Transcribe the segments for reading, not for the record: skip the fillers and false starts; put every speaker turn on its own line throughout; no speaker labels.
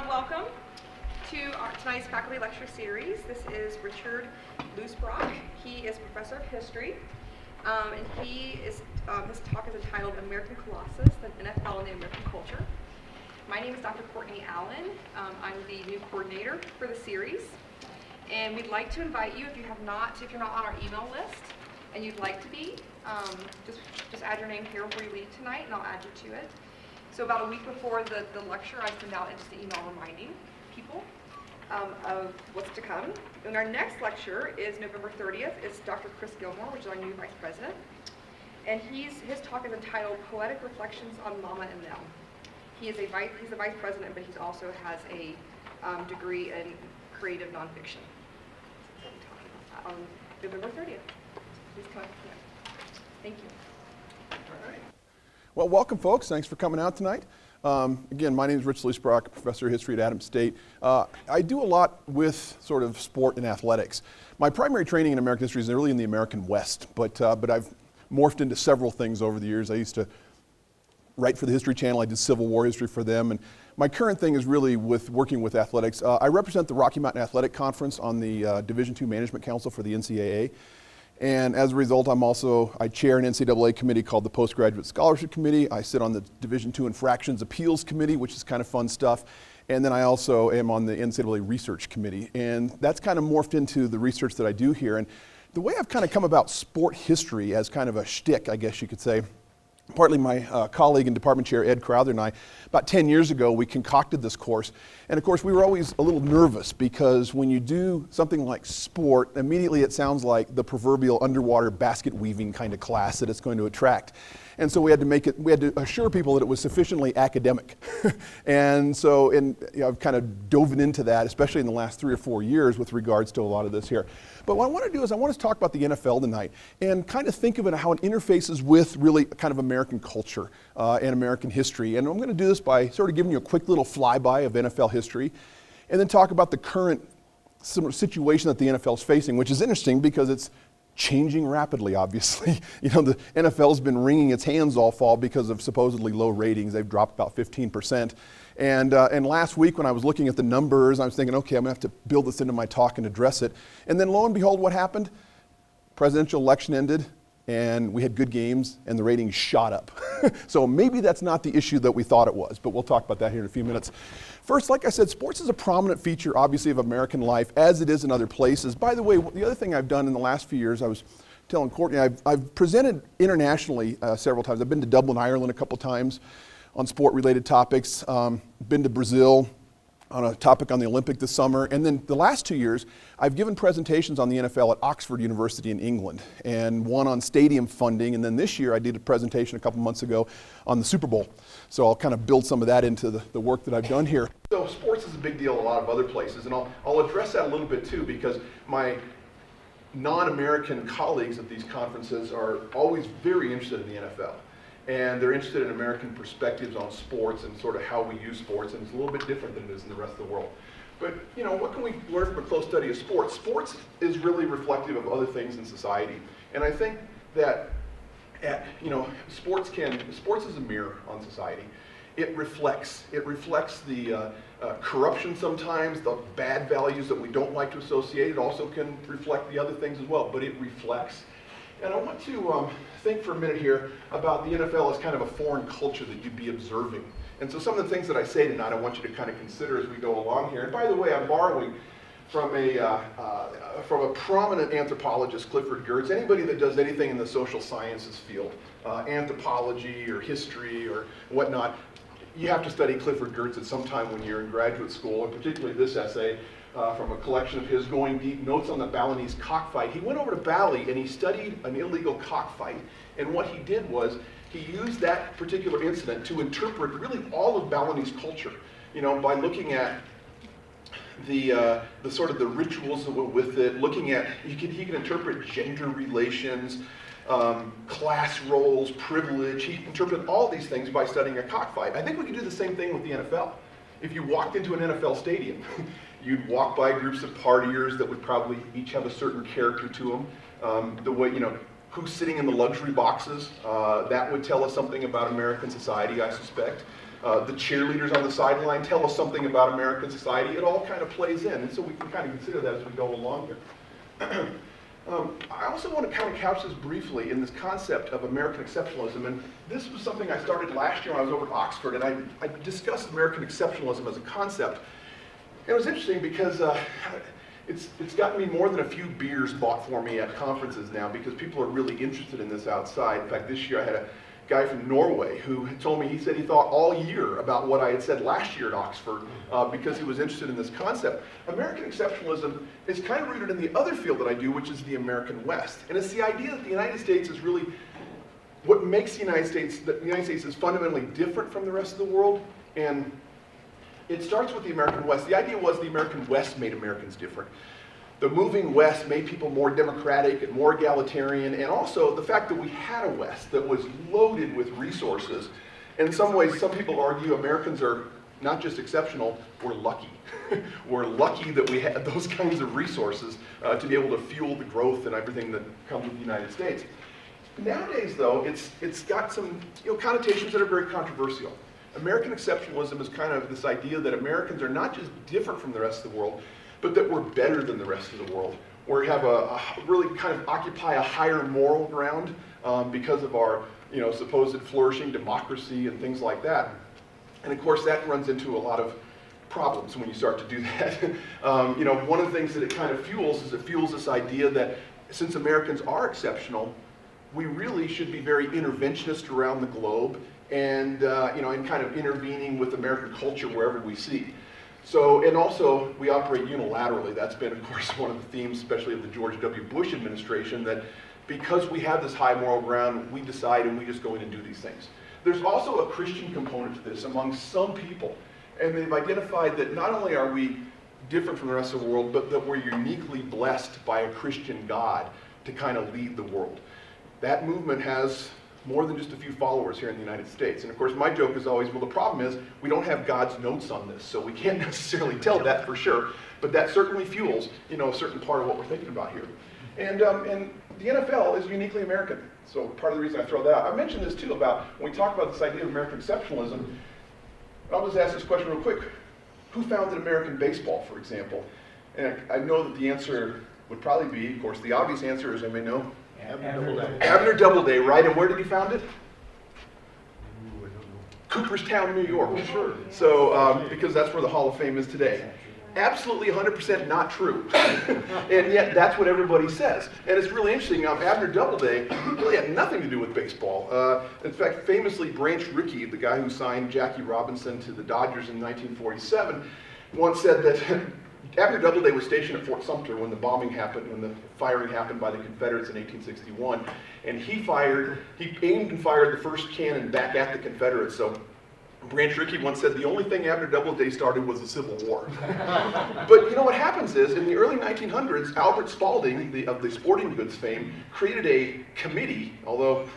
Welcome to tonight's faculty lecture series. This is Richard Loosbrock. He is professor of history, and his talk is entitled American Colossus, the NFL and the American Culture. My name is Dr. Courtney Allen. I'm the new coordinator for the series, and we'd like to invite you, if you're not on our email list and you'd like to be, just add your name here before you leave tonight, and I'll add you to it. So about a week before the lecture, I send out just an email reminding people of what's to come. And our next lecture is November 30th. It's Dr. Chris Gilmore, which is our new vice president. And his talk is entitled Poetic Reflections on Mama and Them. He's the vice president, but he also has a degree in creative nonfiction. So we'll be talking about that on November 30th. Please come up here. Thank you.
All right. Well, welcome, folks. Thanks for coming out tonight. Again, my name is Rich Loosbrock, professor of history at Adams State. I do a lot with sort of sport and athletics. My primary training in American history is really in the American West, but I've morphed into several things over the years. I used to write for the History Channel. I did Civil War history for them, and my current thing is really with working with athletics. I represent the Rocky Mountain Athletic Conference on the Division II Management Council for the NCAA. And as a result, I chair an NCAA committee called the Postgraduate Scholarship Committee. I sit on the Division II Infractions Appeals Committee, which is kind of fun stuff. And then I also am on the NCAA Research Committee. And that's kind of morphed into the research that I do here. And the way I've kind of come about sport history as kind of a shtick, I guess you could say, partly my colleague and department chair, Ed Crowther, and I, about 10 years ago, we concocted this course. And of course, we were always a little nervous because when you do something like sport, immediately it sounds like the proverbial underwater basket weaving kind of class that it's going to attract. And so we had to assure people that it was sufficiently academic. And so I've kind of dove into that, especially in the last 3 or 4 years with regards to a lot of this here. But what I want to do is I want to talk about the NFL tonight and kind of think of it how it interfaces with really kind of American culture and American history. And I'm going to do this by sort of giving you a quick little flyby of NFL history and then talk about the current sort of situation that the NFL is facing, which is interesting because it's changing rapidly, obviously. You know, the NFL's been wringing its hands all fall because of supposedly low ratings. They've dropped about 15%. And last week when I was looking at the numbers, I was thinking, okay, I'm gonna have to build this into my talk and address it. And then lo and behold, what happened? Presidential election ended, and we had good games, and the ratings shot up. So maybe that's not the issue that we thought it was, but we'll talk about that here in a few minutes. First, like I said, sports is a prominent feature, obviously, of American life, as it is in other places. By the way, the other thing I've done in the last few years, I was telling Courtney, I've presented internationally several times. I've been to Dublin, Ireland a couple times on sport-related topics, been to Brazil on a topic on the Olympic this summer, and then the last 2 years, I've given presentations on the NFL at Oxford University in England, and one on stadium funding, and then this year I did a presentation a couple months ago on the Super Bowl. So I'll kind of build some of that into the work that I've done here. So sports is a big deal in a lot of other places, and I'll address that a little bit too, because my non-American colleagues at these conferences are always very interested in the NFL. And they're interested in American perspectives on sports and sort of how we use sports, and it's a little bit different than it is in the rest of the world. But, you know, what can we learn from a close study of sports? Sports is really reflective of other things in society. And I think that, sports is a mirror on society. It reflects the corruption sometimes, the bad values that we don't like to associate. It also can reflect the other things as well, but it reflects. And I want to think for a minute here about the NFL as kind of a foreign culture that you'd be observing. And so some of the things that I say tonight, I want you to kind of consider as we go along here. And by the way, I'm borrowing from a prominent anthropologist, Clifford Geertz. Anybody that does anything in the social sciences field, anthropology or history or whatnot, you have to study Clifford Geertz at some time when you're in graduate school, and particularly this essay. From a collection of his Going Deep Notes on the Balinese Cockfight. He went over to Bali and he studied an illegal cockfight. And what he did was he used that particular incident to interpret really all of Balinese culture, you know, by looking at the sort of the rituals that went with it, looking at, he can interpret gender relations, class roles, privilege. He interpreted all these things by studying a cockfight. I think we can do the same thing with the NFL. If you walked into an NFL stadium, you'd walk by groups of partiers that would probably each have a certain character to them. The way, you know, who's sitting in the luxury boxes, that would tell us something about American society, I suspect. the cheerleaders on the sideline tell us something about American society. It all kind of plays in, and so we can kind of consider that as we go along here. I also want to kind of couch this briefly in this concept of American exceptionalism, and this was something I started last year when I was over at Oxford, and I discussed American exceptionalism as a concept. And it was interesting because it's gotten me more than a few beers bought for me at conferences now because people are really interested in this outside. In fact, this year I had a guy from Norway who told me, he said he thought all year about what I had said last year at Oxford because he was interested in this concept. American exceptionalism is kind of rooted in the other field that I do, which is the American West. And it's the idea that the United States is really what makes the United States, that the United States is fundamentally different from the rest of the world. And it starts with the American West. The idea was the American West made Americans different. The moving West made people more democratic and more egalitarian, and also the fact that we had a West that was loaded with resources. In some ways, some people argue Americans are not just exceptional, we're lucky. We're lucky that we had those kinds of resources to be able to fuel the growth and everything that comes with the United States. Nowadays, though, it's got some connotations that are very controversial. American exceptionalism is kind of this idea that Americans are not just different from the rest of the world, but that we're better than the rest of the world. We have really kind of occupy a higher moral ground because of our supposed flourishing democracy and things like that. And of course that runs into a lot of problems when you start to do that. One of the things that it kind of fuels is it fuels this idea that since Americans are exceptional, we really should be very interventionist around the globe and and kind of intervening with American culture wherever we see. So, and also, we operate unilaterally. That's been, of course, one of the themes, especially of the George W. Bush administration, that because we have this high moral ground, we decide and we just go in and do these things. There's also a Christian component to this among some people, and they've identified that not only are we different from the rest of the world, but that we're uniquely blessed by a Christian God to kind of lead the world. That movement has more than just a few followers here in the United States. And of course my joke is always, well, the problem is we don't have God's notes on this, so we can't necessarily tell that for sure, but that certainly fuels a certain part of what we're thinking about here. And the NFL is uniquely American, so part of the reason I throw that out. I mentioned this too about when we talk about this idea of American exceptionalism. I'll just ask this question real quick. Who founded American baseball, for example? And I know that the answer would probably be, of course, the obvious answer is, I may know, Abner Doubleday, right? And where did he found it? Cooperstown, New York. Sure. So, because that's where the Hall of Fame is today. Absolutely 100% not true. And yet, that's what everybody says. And it's really interesting. Abner Doubleday really had nothing to do with baseball. In fact, famously, Branch Rickey, the guy who signed Jackie Robinson to the Dodgers in 1947, once said that Abner Doubleday was stationed at Fort Sumter when the bombing happened, when the firing happened by the Confederates in 1861, and he aimed and fired the first cannon back at the Confederates. So Branch Rickey once said the only thing Abner Doubleday started was the Civil War. But what happens is, in the early 1900s, Albert Spalding, of the sporting goods fame, created a committee, although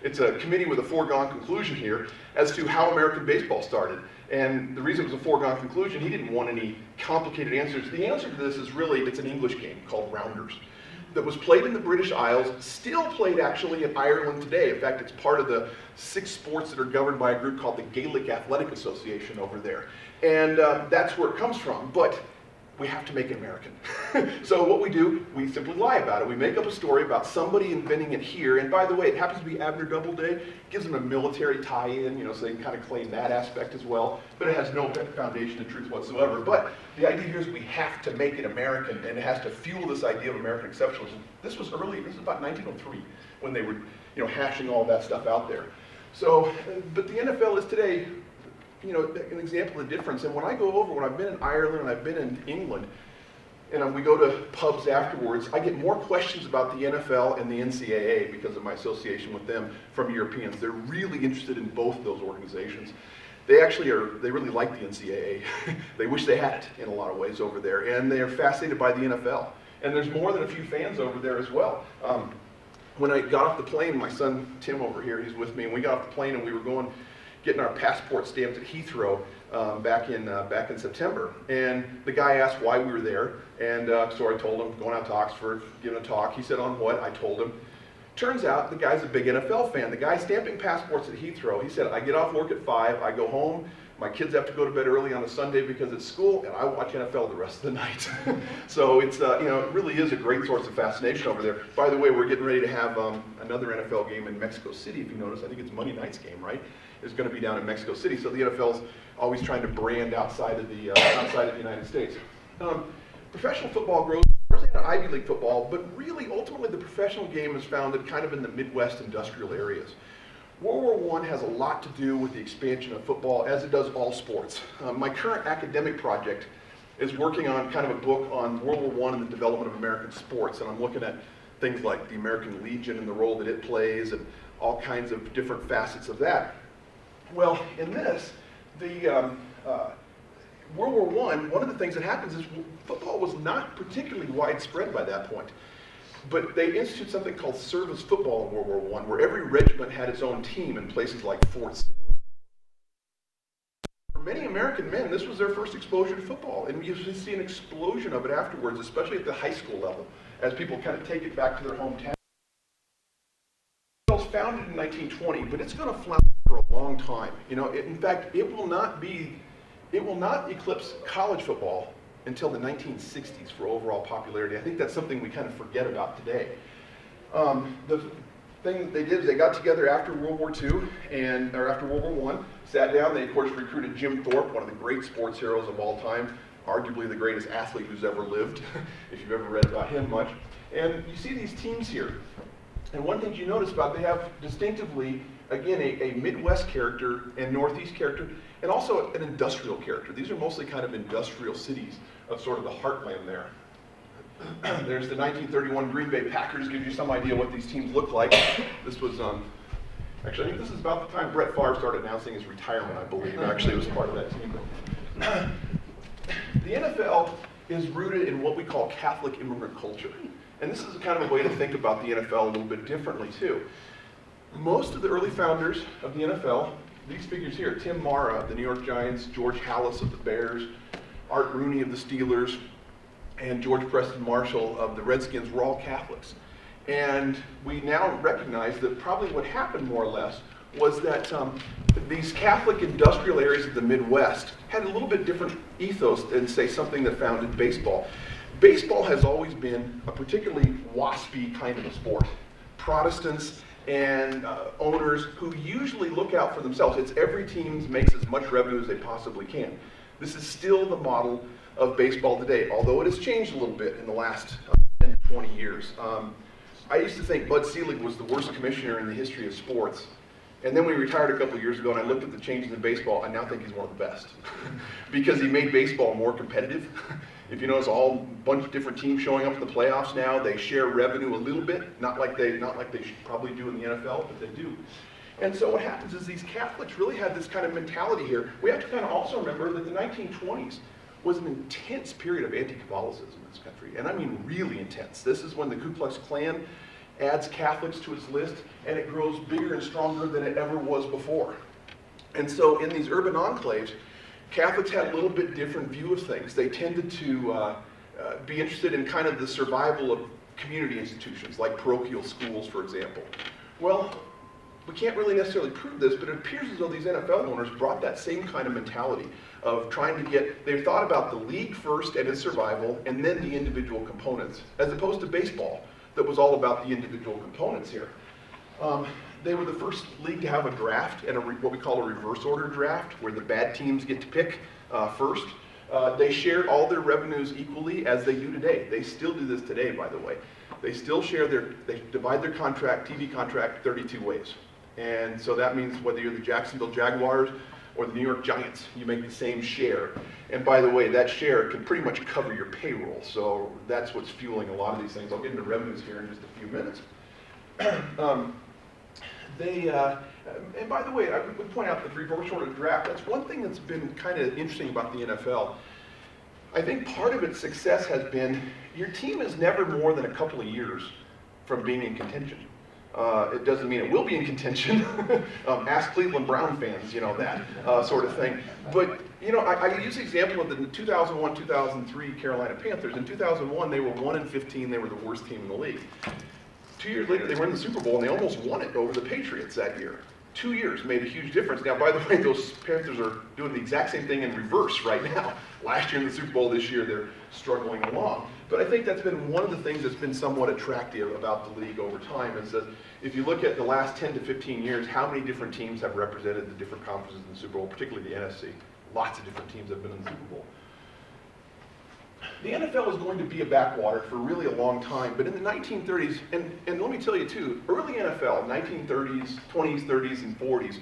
it's a committee with a foregone conclusion here, as to how American baseball started. And the reason it was a foregone conclusion, he didn't want any complicated answers. The answer to this is really, it's an English game called Rounders that was played in the British Isles, still played actually in Ireland today. In fact, it's part of the 6 sports that are governed by a group called the Gaelic Athletic Association over there. And that's where it comes from. But we have to make it American. So what we do, we simply lie about it. We make up a story about somebody inventing it here. And by the way, it happens to be Abner Doubleday. Gives them a military tie-in, so they can kind of claim that aspect as well. But it has no foundation in truth whatsoever. But the idea here is we have to make it American, and it has to fuel this idea of American exceptionalism. This was about 1903 when they were, hashing all that stuff out there. So, but the NFL is today, an example of the difference. And when I go over, when I've been in Ireland and I've been in England, and we go to pubs afterwards, I get more questions about the NFL and the NCAA because of my association with them from Europeans. They're really interested in both of those organizations. They actually they really like the NCAA. They wish they had it in a lot of ways over there, and they're fascinated by the NFL. And there's more than a few fans over there as well. When I got off the plane, my son Tim over here, he's with me, and we got off the plane and we were getting our passport stamped at Heathrow back in September. And the guy asked why we were there, and so I told him, going out to Oxford, giving a talk. He said, on what? I told him, turns out the guy's a big NFL fan. The guy stamping passports at Heathrow, he said, I get off work at 5, I go home, my kids have to go to bed early on a Sunday because it's school, and I watch NFL the rest of the night. So it's, it really is a great source of fascination over there. By the way, we're getting ready to have another NFL game in Mexico City, if you notice. I think it's Monday night's game, right? It's going to be down in Mexico City. So the NFL's always trying to brand outside of the United States. Professional football grows largely out of Ivy League football, but really, ultimately, the professional game is founded kind of in the Midwest industrial areas. World War I has a lot to do with the expansion of football, as it does all sports. My current academic project is working on kind of a book on World War I and the development of American sports, and I'm looking at things like the American Legion and the role that it plays, and all kinds of different facets of that. Well, in this, the World War I, one of the things that happens is football was not particularly widespread by that point. But they instituted something called service football in World War I, where every regiment had its own team in places like Fort Sill. For many American men, this was their first exposure to football, and you see an explosion of it afterwards, especially at the high school level, as people kind of take it back to their hometown. It was founded in 1920, but it's going to flounder for a long time. In fact, it will not eclipse college football until the 1960s for overall popularity. I think that's something we kind of forget about today. The thing that they did is they got together after World War II, or after World War I, sat down. They, of course, recruited Jim Thorpe, one of the great sports heroes of all time, arguably the greatest athlete who's ever lived, if you've ever read about him much. And you see these teams here. And one thing you notice about, they have distinctively, again, a Midwest character and Northeast character, and also an industrial character. These are mostly kind of industrial cities of sort of the heartland there. There's the 1931 Green Bay Packers, gives you some idea what these teams look like. This was, actually, I think this is about the time Brett Favre started announcing his retirement, I believe. Actually, it was part of that team. The NFL is rooted in what we call Catholic immigrant culture. And this is kind of a way to think about the NFL a little bit differently, too. Most of the early founders of the NFL, these figures here, Tim Mara of the New York Giants, George Halas of the Bears, Art Rooney of the Steelers, and George Preston Marshall of the Redskins were all Catholics. And we now recognize that probably what happened more or less was that these Catholic industrial areas of the Midwest had a little bit different ethos than, say, something that founded baseball. Baseball has always been a particularly waspy kind of a sport. Protestants and owners who usually look out for themselves. It's every team makes as much revenue as they possibly can. This is still the model of baseball today, although it has changed a little bit in the last 10 to 20 years. I used to think Bud Selig was the worst commissioner in the history of sports. And then when he retired a couple of years ago and I looked at the changes in baseball, I now think he's one of the best. Because he made baseball more competitive. If you notice, a bunch of different teams showing up in the playoffs now. They share revenue a little bit, not like they should probably do in the NFL, but they do. And so what happens is these Catholics really had this kind of mentality here. We have to kind of also remember that the 1920s was an intense period of anti-Catholicism in this country, and I mean really intense. This is when the Ku Klux Klan adds Catholics to its list, and it grows bigger and stronger than it ever was before. And so in these urban enclaves, Catholics had a little bit different view of things. They tended to be interested in kind of the survival of community institutions, like parochial schools, for example. Well, we can't really necessarily prove this, but it appears as though these NFL owners brought that same kind of mentality of trying to they thought about the league first and its survival, and then the individual components, as opposed to baseball, that was all about the individual components here. They were the first league to have a draft, and what we call a reverse order draft, where the bad teams get to pick first. They shared all their revenues equally, as they do today. They still do this today, by the way. They still share they divide their TV contract 32 ways. And so that means whether you're the Jacksonville Jaguars or the New York Giants, you make the same share. And by the way, that share can pretty much cover your payroll. So that's what's fueling a lot of these things. I'll get into revenues here in just a few minutes. And by the way, I would point out the reverse order draft. That's one thing that's been kind of interesting about the NFL. I think part of its success has been your team is never more than a couple of years from being in contention. It doesn't mean it will be in contention. Ask Cleveland Brown fans, that sort of thing. But, I use the example of the 2001-2003 Carolina Panthers. In 2001, they were 1-15. They were the worst team in the league. 2 years later, they were in the Super Bowl, and they almost won it over the Patriots that year. 2 years made a huge difference. Now, by the way, those Panthers are doing the exact same thing in reverse right now. Last year in the Super Bowl, this year they're struggling along. But I think that's been one of the things that's been somewhat attractive about the league over time, is that if you look at the last 10 to 15 years, how many different teams have represented the different conferences in the Super Bowl, particularly the NFC. Lots of different teams have been in the Super Bowl. The NFL is going to be a backwater for really a long time, but in the 1930s, and let me tell you too, early NFL, 1930s, 20s, 30s, and 40s,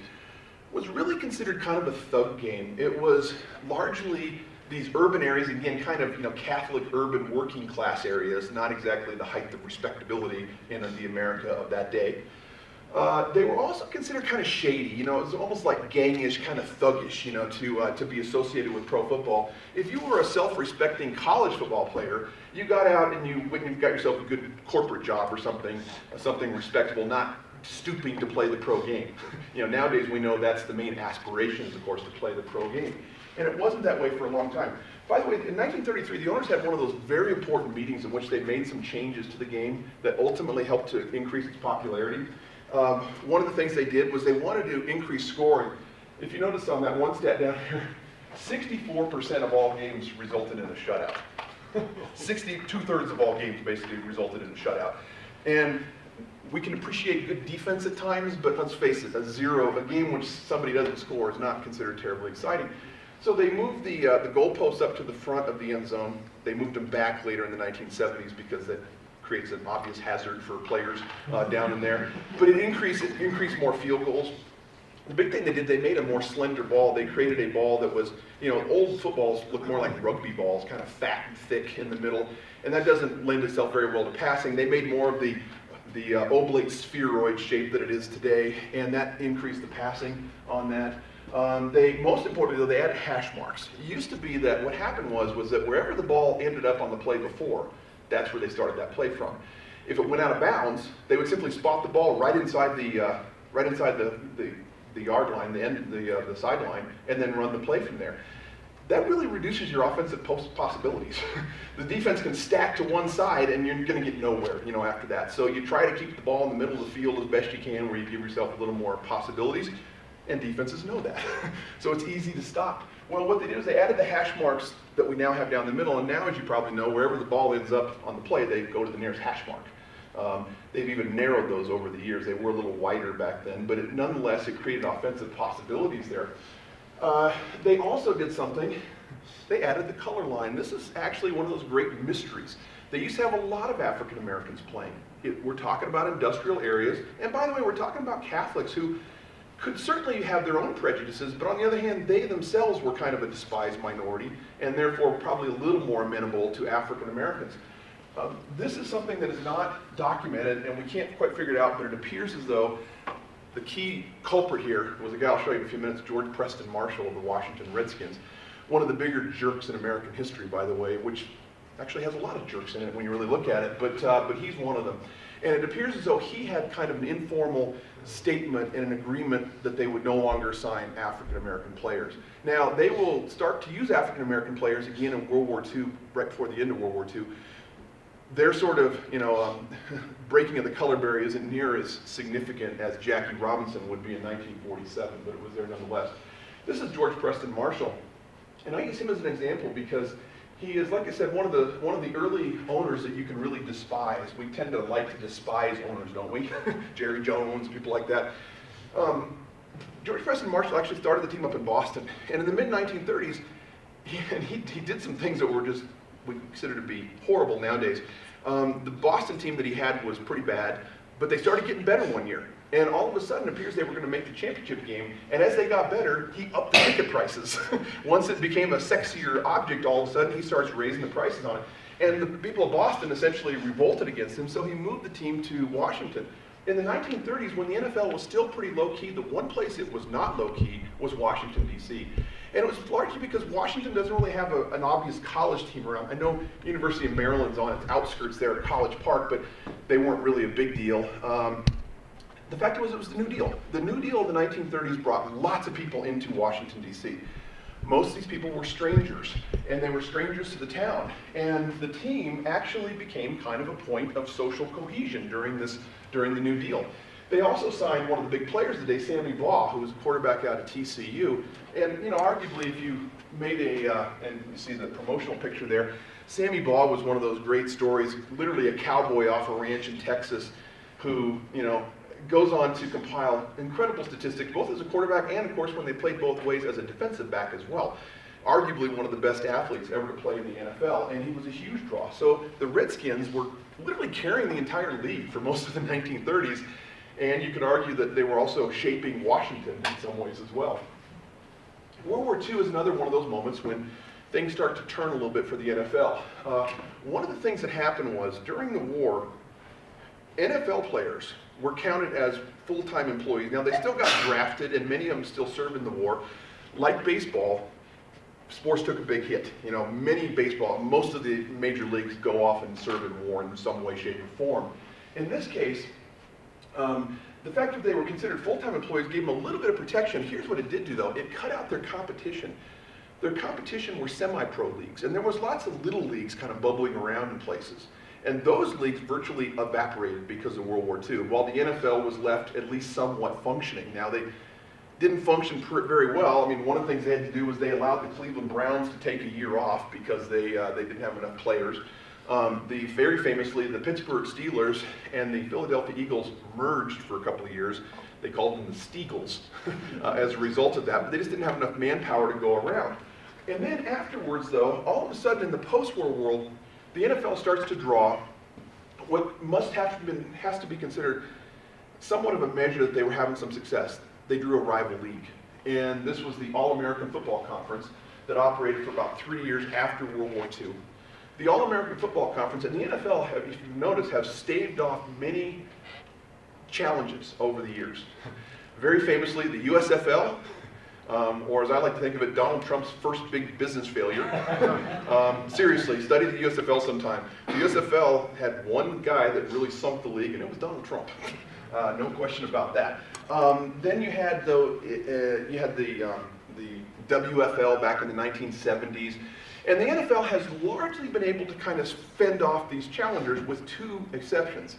was really considered kind of a thug game. It was largely these urban areas, again, kind of Catholic urban working class areas, not exactly the height of respectability in the America of that day. They were also considered kind of shady, it was almost like gangish, kind of thuggish, to be associated with pro football. If you were a self-respecting college football player, you got out and you got yourself a good corporate job or something respectable, not stooping to play the pro game. Nowadays we know that's the main aspiration is, of course, to play the pro game. And it wasn't that way for a long time. By the way, in 1933, the owners had one of those very important meetings in which they made some changes to the game that ultimately helped to increase its popularity. One of the things they did was they wanted to increase scoring. If you notice on that one stat down here, 64% of all games resulted in a shutout. 2/3 of all games basically resulted in a shutout. And we can appreciate good defense at times, but let's face it, a game which somebody doesn't score is not considered terribly exciting. So they moved the goalposts up to the front of the end zone. They moved them back later in the 1970s because that creates an obvious hazard for players down in there. But it increased more field goals. The big thing they did, they made a more slender ball. They created a ball that was, old footballs look more like rugby balls, kind of fat and thick in the middle, and that doesn't lend itself very well to passing. They made more of the oblate spheroid shape that it is today, and that increased the passing on that. Most importantly, though, they added hash marks. It used to be that what happened was that wherever the ball ended up on the play before, that's where they started that play from. If it went out of bounds, they would simply spot the ball right inside the yard line, the sideline, and then run the play from there. That really reduces your offensive possibilities. The defense can stack to one side, and you're going to get nowhere, after that. So you try to keep the ball in the middle of the field as best you can, where you give yourself a little more possibilities. And defenses know that. So it's easy to stop. Well, what they did is they added the hash marks that we now have down the middle, and now, as you probably know, wherever the ball ends up on the play, they go to the nearest hash mark. They've even narrowed those over the years. They were a little wider back then, but nonetheless, it created offensive possibilities there. They also did something. They added the color line. This is actually one of those great mysteries. They used to have a lot of African Americans playing. We're talking about industrial areas, and by the way, we're talking about Catholics who could certainly have their own prejudices, but on the other hand, they themselves were kind of a despised minority, and therefore probably a little more amenable to African Americans. This is something that is not documented, and we can't quite figure it out, but it appears as though the key culprit here was a guy I'll show you in a few minutes, George Preston Marshall of the Washington Redskins. One of the bigger jerks in American history, by the way, which actually has a lot of jerks in it when you really look at it, but he's one of them. And it appears as though he had kind of an informal statement and an agreement that they would no longer sign African American players. Now, they will start to use African American players again in World War II, right before the end of World War II. Their sort of, breaking of the color barrier isn't near as significant as Jackie Robinson would be in 1947, but it was there nonetheless. This is George Preston Marshall, and I use him as an example because he is, like I said, one of the early owners that you can really despise. We tend to like to despise owners, don't we? Jerry Jones, people like that. George Preston Marshall actually started the team up in Boston, and in the mid-1930s, he did some things that were just, we consider to be horrible nowadays. The Boston team that he had was pretty bad, but they started getting better one year. And all of a sudden, it appears they were going to make the championship game. And as they got better, he upped the ticket prices. Once it became a sexier object, all of a sudden, he starts raising the prices on it. And the people of Boston essentially revolted against him, so he moved the team to Washington. In the 1930s, when the NFL was still pretty low-key, the one place it was not low-key was Washington, D.C. And it was largely because Washington doesn't really have an obvious college team around. I know University of Maryland's on its outskirts there at College Park, but they weren't really a big deal. The fact was, it was the New Deal. The New Deal of the 1930s brought lots of people into Washington, D.C. Most of these people were strangers, and they were strangers to the town. And the team actually became kind of a point of social cohesion during the New Deal. They also signed one of the big players today, Sammy Baugh, who was a quarterback out of TCU. And arguably, if you made and you see the promotional picture there, Sammy Baugh was one of those great stories, literally a cowboy off a ranch in Texas, who goes on to compile incredible statistics, both as a quarterback and, of course, when they played both ways as a defensive back as well. Arguably one of the best athletes ever to play in the NFL, and he was a huge draw. So the Redskins were literally carrying the entire league for most of the 1930s, and you could argue that they were also shaping Washington in some ways as well. World War II is another one of those moments when things start to turn a little bit for the NFL. One of the things that happened was, during the war, NFL players were counted as full-time employees. Now, they still got drafted, and many of them still served in the war. Like baseball, sports took a big hit. Most of the major leagues go off and serve in war in some way, shape, or form. In this case, the fact that they were considered full-time employees gave them a little bit of protection. Here's what it did do, though. It cut out their competition. Their competition were semi-pro leagues, and there was lots of little leagues kind of bubbling around in places. And those leagues virtually evaporated because of World War II, while the NFL was left at least somewhat functioning. Now, they didn't function very well. I mean, one of the things they had to do was they allowed the Cleveland Browns to take a year off because they didn't have enough players. Very famously, the Pittsburgh Steelers and the Philadelphia Eagles merged for a couple of years. They called them the Steagles as a result of that, but they just didn't have enough manpower to go around. And then afterwards, though, all of a sudden in the post-war world, the NFL starts to draw what has to be considered somewhat of a measure that they were having some success. They drew a rival league, and this was the All-American Football Conference that operated for about 3 years after World War II. The All-American Football Conference and the NFL, if you've noticed, have staved off many challenges over the years. Very famously, the USFL, or as I like to think of it, Donald Trump's first big business failure. Seriously, study the USFL sometime. The USFL had one guy that really sunk the league, and it was Donald Trump. No question about that. Then you had the WFL back in the 1970s. And the NFL has largely been able to kind of fend off these challengers with two exceptions.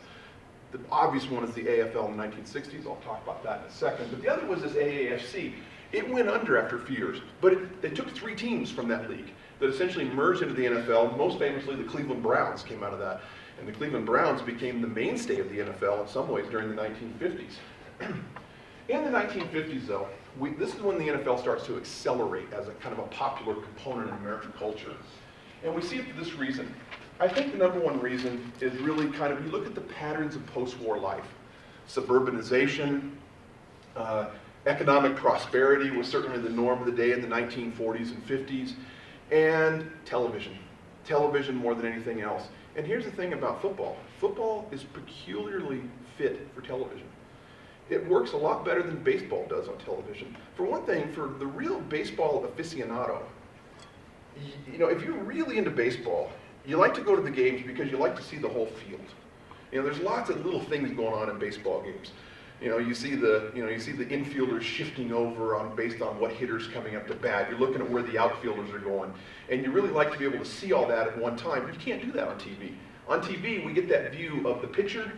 The obvious one is the AFL in the 1960s. I'll talk about that in a second. But the other was this AAFC. It went under after a few years, but they took 3 teams from that league that essentially merged into the NFL. Most famously, the Cleveland Browns came out of that. And the Cleveland Browns became the mainstay of the NFL in some ways during the 1950s. In the 1950s, though, this is when the NFL starts to accelerate as a kind of a popular component in American culture. And we see it for this reason. I think the number one reason is really kind of, you look at the patterns of post-war life. Suburbanization, economic prosperity was certainly the norm of the day in the 1940s and 50s, and television. Television more than anything else. And here's the thing about football. Football is peculiarly fit for television. It works a lot better than baseball does on television. For one thing, for the real baseball aficionado, if you're really into baseball, you like to go to the games because you like to see the whole field. There's lots of little things going on in baseball games. You see the infielders shifting over based on what hitter's coming up to bat. You're looking at where the outfielders are going, and you really like to be able to see all that at one time. But you can't do that on TV. On TV, we get that view of the pitcher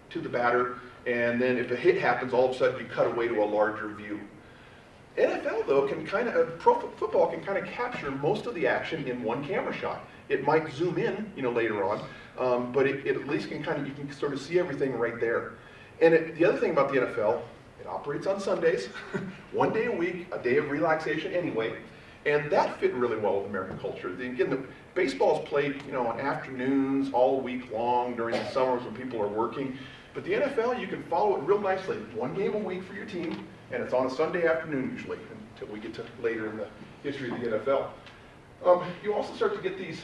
to the batter, and then if a hit happens, all of a sudden you cut away to a larger view. NFL, though, pro football can kind of capture most of the action in one camera shot. It might zoom in, later on, but it at least you can sort of see everything right there. And the other thing about the NFL, it operates on Sundays, 1 day a week, a day of relaxation anyway, and that fit really well with American culture. Again, baseball's played, on afternoons all week long during the summers when people are working, but the NFL, you can follow it real nicely. 1 game a week for your team, and it's on a Sunday afternoon usually, until we get to later in the history of the NFL. You also start to get these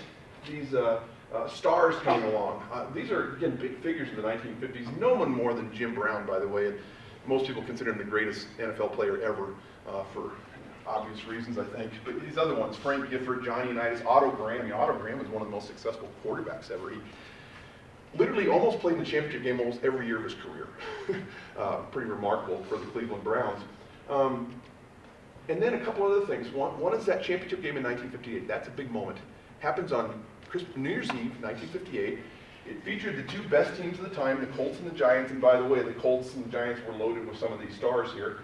stars coming along. These are, again, big figures in the 1950s. No one more than Jim Brown, by the way. And most people consider him the greatest NFL player ever for obvious reasons, I think. But these other ones, Frank Gifford, Johnny Unitas, Otto Graham. Otto Graham was one of the most successful quarterbacks ever. He literally almost played in the championship game almost every year of his career. Pretty remarkable for the Cleveland Browns. And then a couple other things. One is that championship game in 1958. That's a big moment. Happens on New Year's Eve, 1958. It featured the two best teams of the time, the Colts and the Giants. And by the way, the Colts and the Giants were loaded with some of these stars here.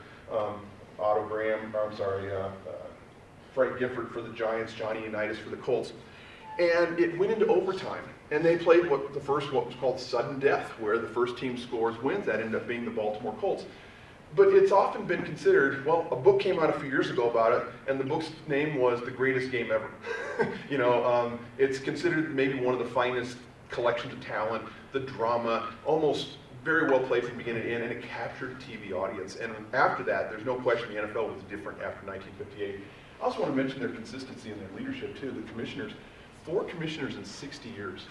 Frank Gifford for the Giants, Johnny Unitas for the Colts. And it went into overtime. And they played what was called sudden death, where the first team scores wins. That ended up being the Baltimore Colts. But it's often been considered, well, a book came out a few years ago about it, and the book's name was The Greatest Game Ever. It's considered maybe one of the finest collections of talent, the drama, almost very well played from beginning to end, and it captured a TV audience. And after that, there's no question the NFL was different after 1958. I also want to mention their consistency in their leadership too. The commissioners, 4 commissioners in 60 years.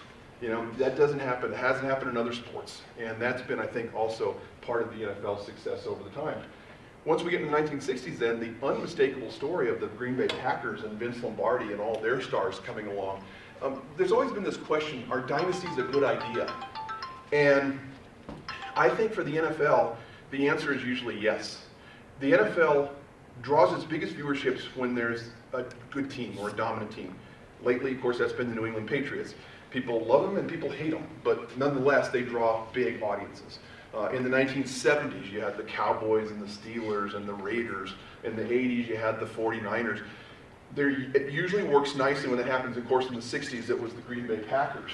That doesn't happen. It hasn't happened in other sports. And that's been, I think, also part of the NFL's success over the time. Once we get in the 1960s then, the unmistakable story of the Green Bay Packers and Vince Lombardi and all their stars coming along. There's always been this question, are dynasties a good idea? And I think for the NFL, the answer is usually yes. The NFL draws its biggest viewerships when there's a good team or a dominant team. Lately, of course, that's been the New England Patriots. People love them and people hate them, but nonetheless, they draw big audiences. In the 1970s, you had the Cowboys and the Steelers and the Raiders. In the 80s, you had the 49ers. It usually works nicely when it happens. Of course, in the 60s, it was the Green Bay Packers.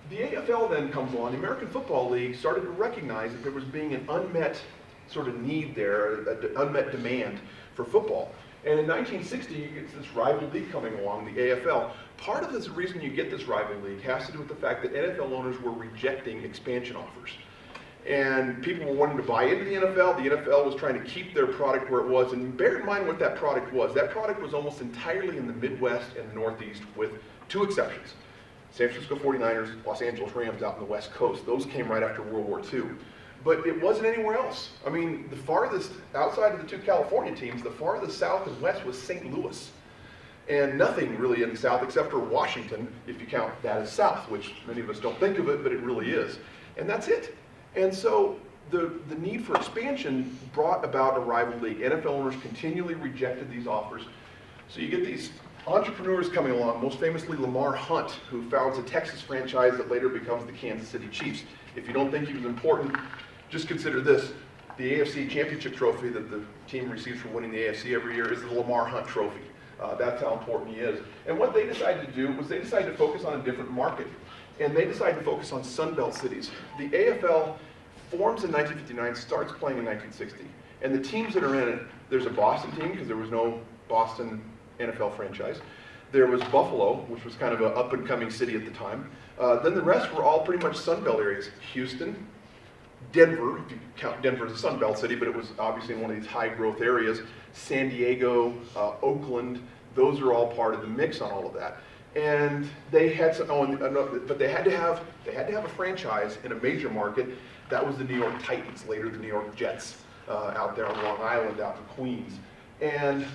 The AFL then comes along. The American Football League started to recognize that there was being an unmet sort of need there, an unmet demand for football. And in 1960, you get this rival league coming along, the AFL. Part of the reason you get this rival league has to do with the fact that NFL owners were rejecting expansion offers. And people were wanting to buy into the NFL. The NFL was trying to keep their product where it was. And bear in mind what that product was. That product was almost entirely in the Midwest and the Northeast, with 2 exceptions. San Francisco 49ers, Los Angeles Rams out on the West Coast. Those came right after World War II. But it wasn't anywhere else. I mean, the farthest, outside of the 2 California teams, the farthest south and west was St. Louis. And nothing really in the south except for Washington, if you count that as south, which many of us don't think of it, but it really is. And that's it. And so the need for expansion brought about a rival league. NFL owners continually rejected these offers. So you get these entrepreneurs coming along, most famously Lamar Hunt, who founds a Texas franchise that later becomes the Kansas City Chiefs. If you don't think he was important, just consider this. The AFC Championship trophy that the team receives for winning the AFC every year is the Lamar Hunt Trophy. That's how important he is. And what they decided to do was they decided to focus on a different market. And they decided to focus on Sun Belt cities. The AFL forms in 1959, starts playing in 1960. And the teams that are in it, there's a Boston team, because there was no Boston NFL franchise. There was Buffalo, which was kind of an up-and-coming city at the time. Then the rest were all pretty much Sun Belt areas. Houston, Denver, if you count Denver as a Sun Belt city, but it was obviously in one of these high-growth areas. San Diego, Oakland, those are all part of the mix on all of that. And they had some, but they had to have a franchise in a major market. That was the New York Titans, later the New York Jets, out there on Long Island, out in Queens. And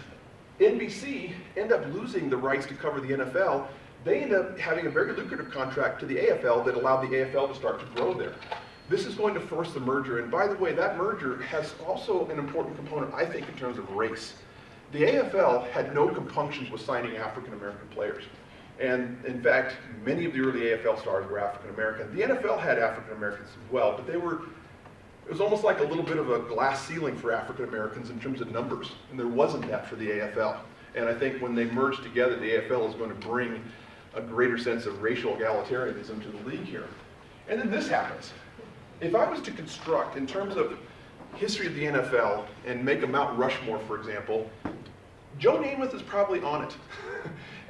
NBC ended up losing the rights to cover the NFL. They ended up having a very lucrative contract to the AFL that allowed the AFL to start to grow there. This is going to force the merger, and by the way, that merger has also an important component, I think, in terms of race. The AFL had no compunctions with signing African American players. And in fact, many of the early AFL stars were African American. The NFL had African Americans as well, but it was almost like a little bit of a glass ceiling for African Americans in terms of numbers, and there wasn't that for the AFL. And I think when they merged together, the AFL is going to bring a greater sense of racial egalitarianism to the league here. And then this happens. If I was to construct, in terms of history of the NFL, and make a Mount Rushmore, for example, Joe Namath is probably on it.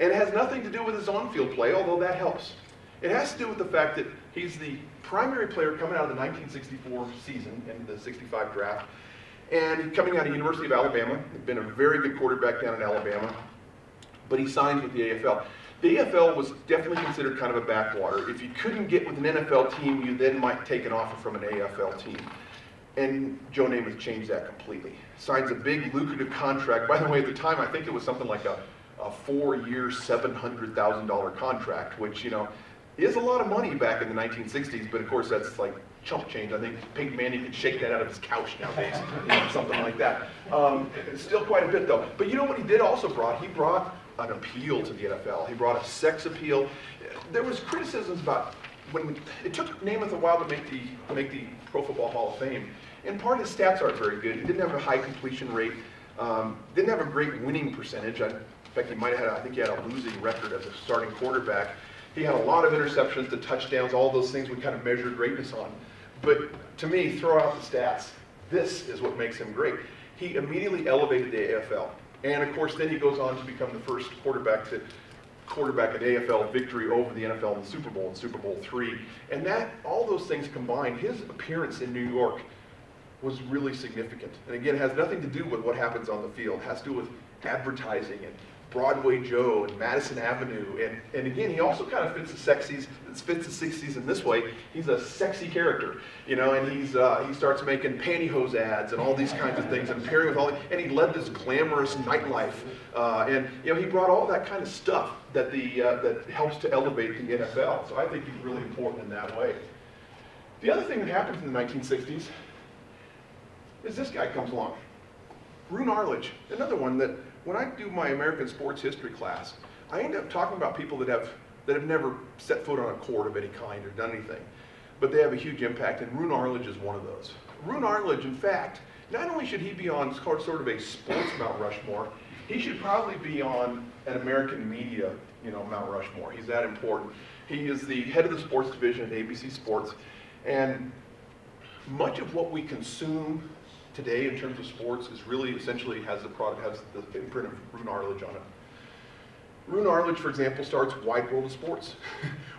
And it has nothing to do with his on-field play, although that helps. It has to do with the fact that he's the primary player coming out of the 1964 season and the 65 draft, and coming out of University of Alabama. He'd been a very good quarterback down in Alabama, but he signed with the AFL. The AFL was definitely considered kind of a backwater. If you couldn't get with an NFL team, you then might take an offer from an AFL team. And Joe Namath changed that completely. Signs a big lucrative contract. By the way, at the time, I think it was something like a 4-year, $700,000 contract, which, is a lot of money back in the 1960s, but of course that's like chump change. I think Peyton Manning could shake that out of his couch nowadays, something like that. It's still quite a bit though. But you know what he did also brought? He brought an appeal to the NFL. He brought a sex appeal. There was criticisms about when it took Namath a while to make the Pro Football Hall of Fame. In part, his stats aren't very good. He didn't have a high completion rate. Didn't have a great winning percentage. In fact, he might have had, I think he had a losing record as a starting quarterback. He had a lot of interceptions, the touchdowns, all those things we kind of measure greatness on. But to me, throw out the stats. This is what makes him great. He immediately elevated the AFL. And of course, then he goes on to become the first quarterback an AFL victory over the NFL in the Super Bowl, in Super Bowl III. And all those things combined, his appearance in New York was really significant. And again, it has nothing to do with what happens on the field. It has to do with advertising and Broadway Joe and Madison Avenue. And again, he also kind of fits the 60s in this way. He's a sexy character, and he starts making pantyhose ads and all these kinds of things and pairing with and he led this glamorous nightlife. And he brought all that kind of stuff that helps to elevate the NFL. So I think he's really important in that way. The other thing that happens in the 1960s is this guy comes along. Roone Arledge, another one that when I do my American sports history class, I end up talking about people that have never set foot on a court of any kind or done anything, but they have a huge impact, and Roone Arledge is one of those. Roone Arledge, in fact, not only should he be on sort of a sports Mount Rushmore, he should probably be on an American media, Mount Rushmore. He's that important. He is the head of the sports division at ABC Sports, and much of what we consume today in terms of sports is really essentially has the imprint of Roone Arledge on it. Roone Arledge, for example, starts Wide World of Sports.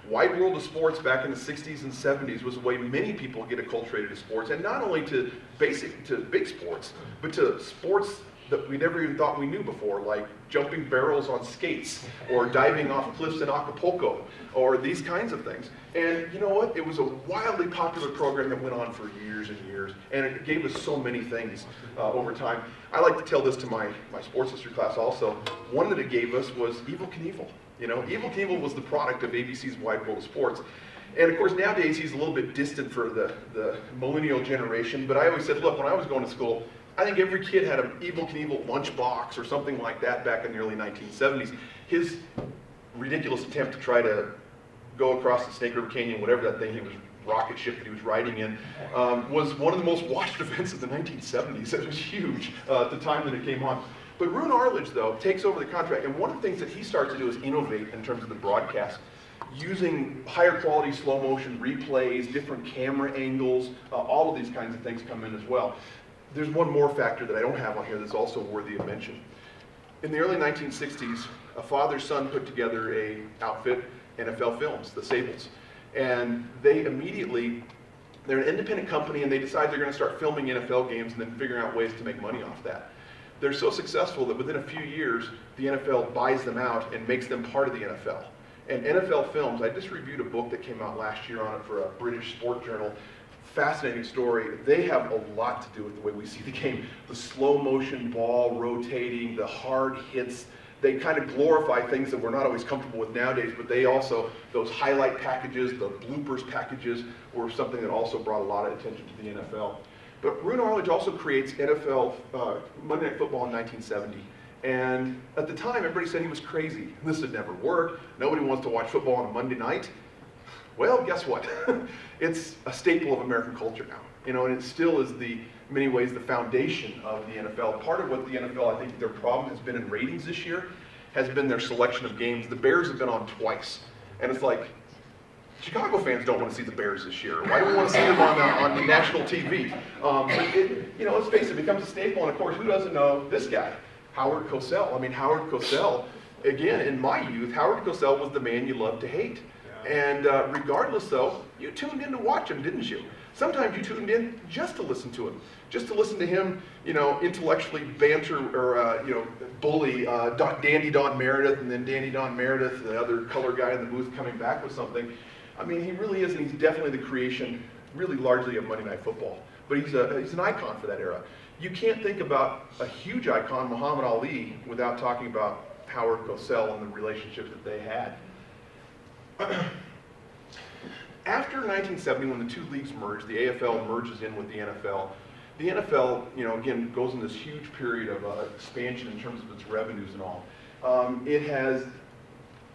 Wide World of Sports back in the 60s and 70s was a way many people get acculturated to sports, and not only to big sports, but to sports that we never even thought we knew before, like jumping barrels on skates, or diving off cliffs in Acapulco, or these kinds of things. And you know what? It was a wildly popular program that went on for years and years, and it gave us so many things over time. I like to tell this to my sports history class also. One that it gave us was Evel Knievel. Evel Knievel was the product of ABC's Wide World of Sports. And of course, nowadays he's a little bit distant for the millennial generation, but I always said, look, when I was going to school, I think every kid had an Evel Knievel lunchbox or something like that back in the early 1970s. His ridiculous attempt to try to go across the Snake River Canyon, whatever that thing, rocket ship that he was riding in, was one of the most watched events of the 1970s. It was huge at the time that it came on. But Roone Arledge, though, takes over the contract, and one of the things that he starts to do is innovate in terms of the broadcast, using higher quality slow motion replays, different camera angles, all of these kinds of things come in as well. There's one more factor that I don't have on here that's also worthy of mention. In the early 1960s, a father-son put together an outfit, NFL Films, the Sables. And they're an independent company, and they decide they're going to start filming NFL games and then figuring out ways to make money off that. They're so successful that within a few years, the NFL buys them out and makes them part of the NFL. And NFL Films, I just reviewed a book that came out last year on it for a British sport journal. Fascinating story. They have a lot to do with the way we see the game. The slow motion ball rotating, the hard hits. They kind of glorify things that we're not always comfortable with nowadays, but they also, those highlight packages, the bloopers packages, were something that also brought a lot of attention to the NFL. But Roone Arledge also creates NFL Monday Night Football in 1970. And at the time, everybody said he was crazy. This would never work. Nobody wants to watch football on a Monday night. Well, guess what? It's a staple of American culture now, and it still is in many ways the foundation of the NFL. Part of what the NFL, I think their problem has been in ratings this year, has been their selection of games. The Bears have been on twice, and it's like, Chicago fans don't want to see the Bears this year. Why do we want to see them on national TV? But let's face it, it becomes a staple, and of course, who doesn't know this guy, Howard Cosell? I mean, Howard Cosell, again, in my youth, Howard Cosell was the man you loved to hate. And regardless, though, you tuned in to watch him, didn't you? Sometimes you tuned in just to listen to him, just to listen to him, intellectually banter or bully Dandy Don Meredith, and then Dandy Don Meredith, the other color guy in the booth, coming back with something. I mean, he really is, and he's definitely the creation, really largely, of Monday Night Football. But he's an icon for that era. You can't think about a huge icon, Muhammad Ali, without talking about Howard Cosell and the relationships that they had. after 1970, when the two leagues merged, the AFL merges in with the NFL. The NFL, again, goes in this huge period of expansion in terms of its revenues and all. It has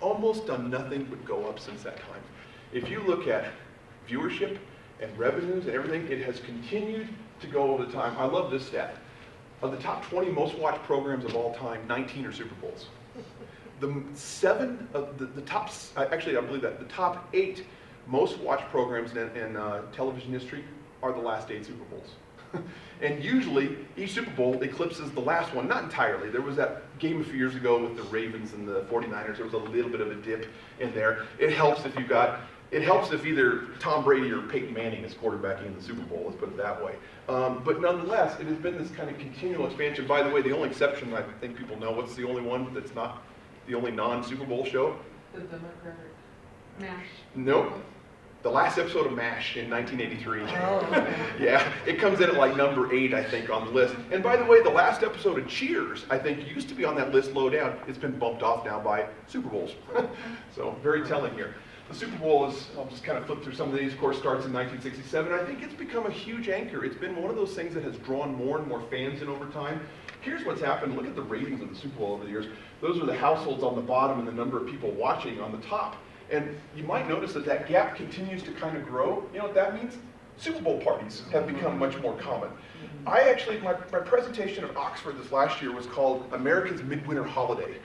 almost done nothing but go up since that time. If you look at viewership and revenues and everything, it has continued to go over the time. I love this stat. Of the top 20 most watched programs of all time, 19 are Super Bowls. The top 8 most watched programs in television history are the last 8 Super Bowls. And usually, each Super Bowl eclipses the last one, not entirely. There was that game a few years ago with the Ravens and the 49ers. There was a little bit of a dip in there. It helps if either Tom Brady or Peyton Manning is quarterbacking in the Super Bowl, let's put it that way. But nonetheless, it has been this kind of continual expansion. By the way, the only exception, I think people know, what's the only one that's not the only non-Super Bowl show?
The Democratic MASH.
Nope. The last episode of MASH in 1983.
Oh.
Yeah, it comes in at like number 8, I think, on the list. And by the way, the last episode of Cheers, I think, used to be on that list low down. It's been bumped off now by Super Bowls. So very telling here. The Super Bowl is, I'll just kind of flip through some of these, of course, starts in 1967. I think it's become a huge anchor. It's been one of those things that has drawn more and more fans in over time. Here's what's happened. Look at the ratings of the Super Bowl over the years. Those are the households on the bottom and the number of people watching on the top. And you might notice that that gap continues to kind of grow. You know what that means? Super Bowl parties have become much more common. I actually, my presentation at Oxford this last year was called America's Midwinter Holiday.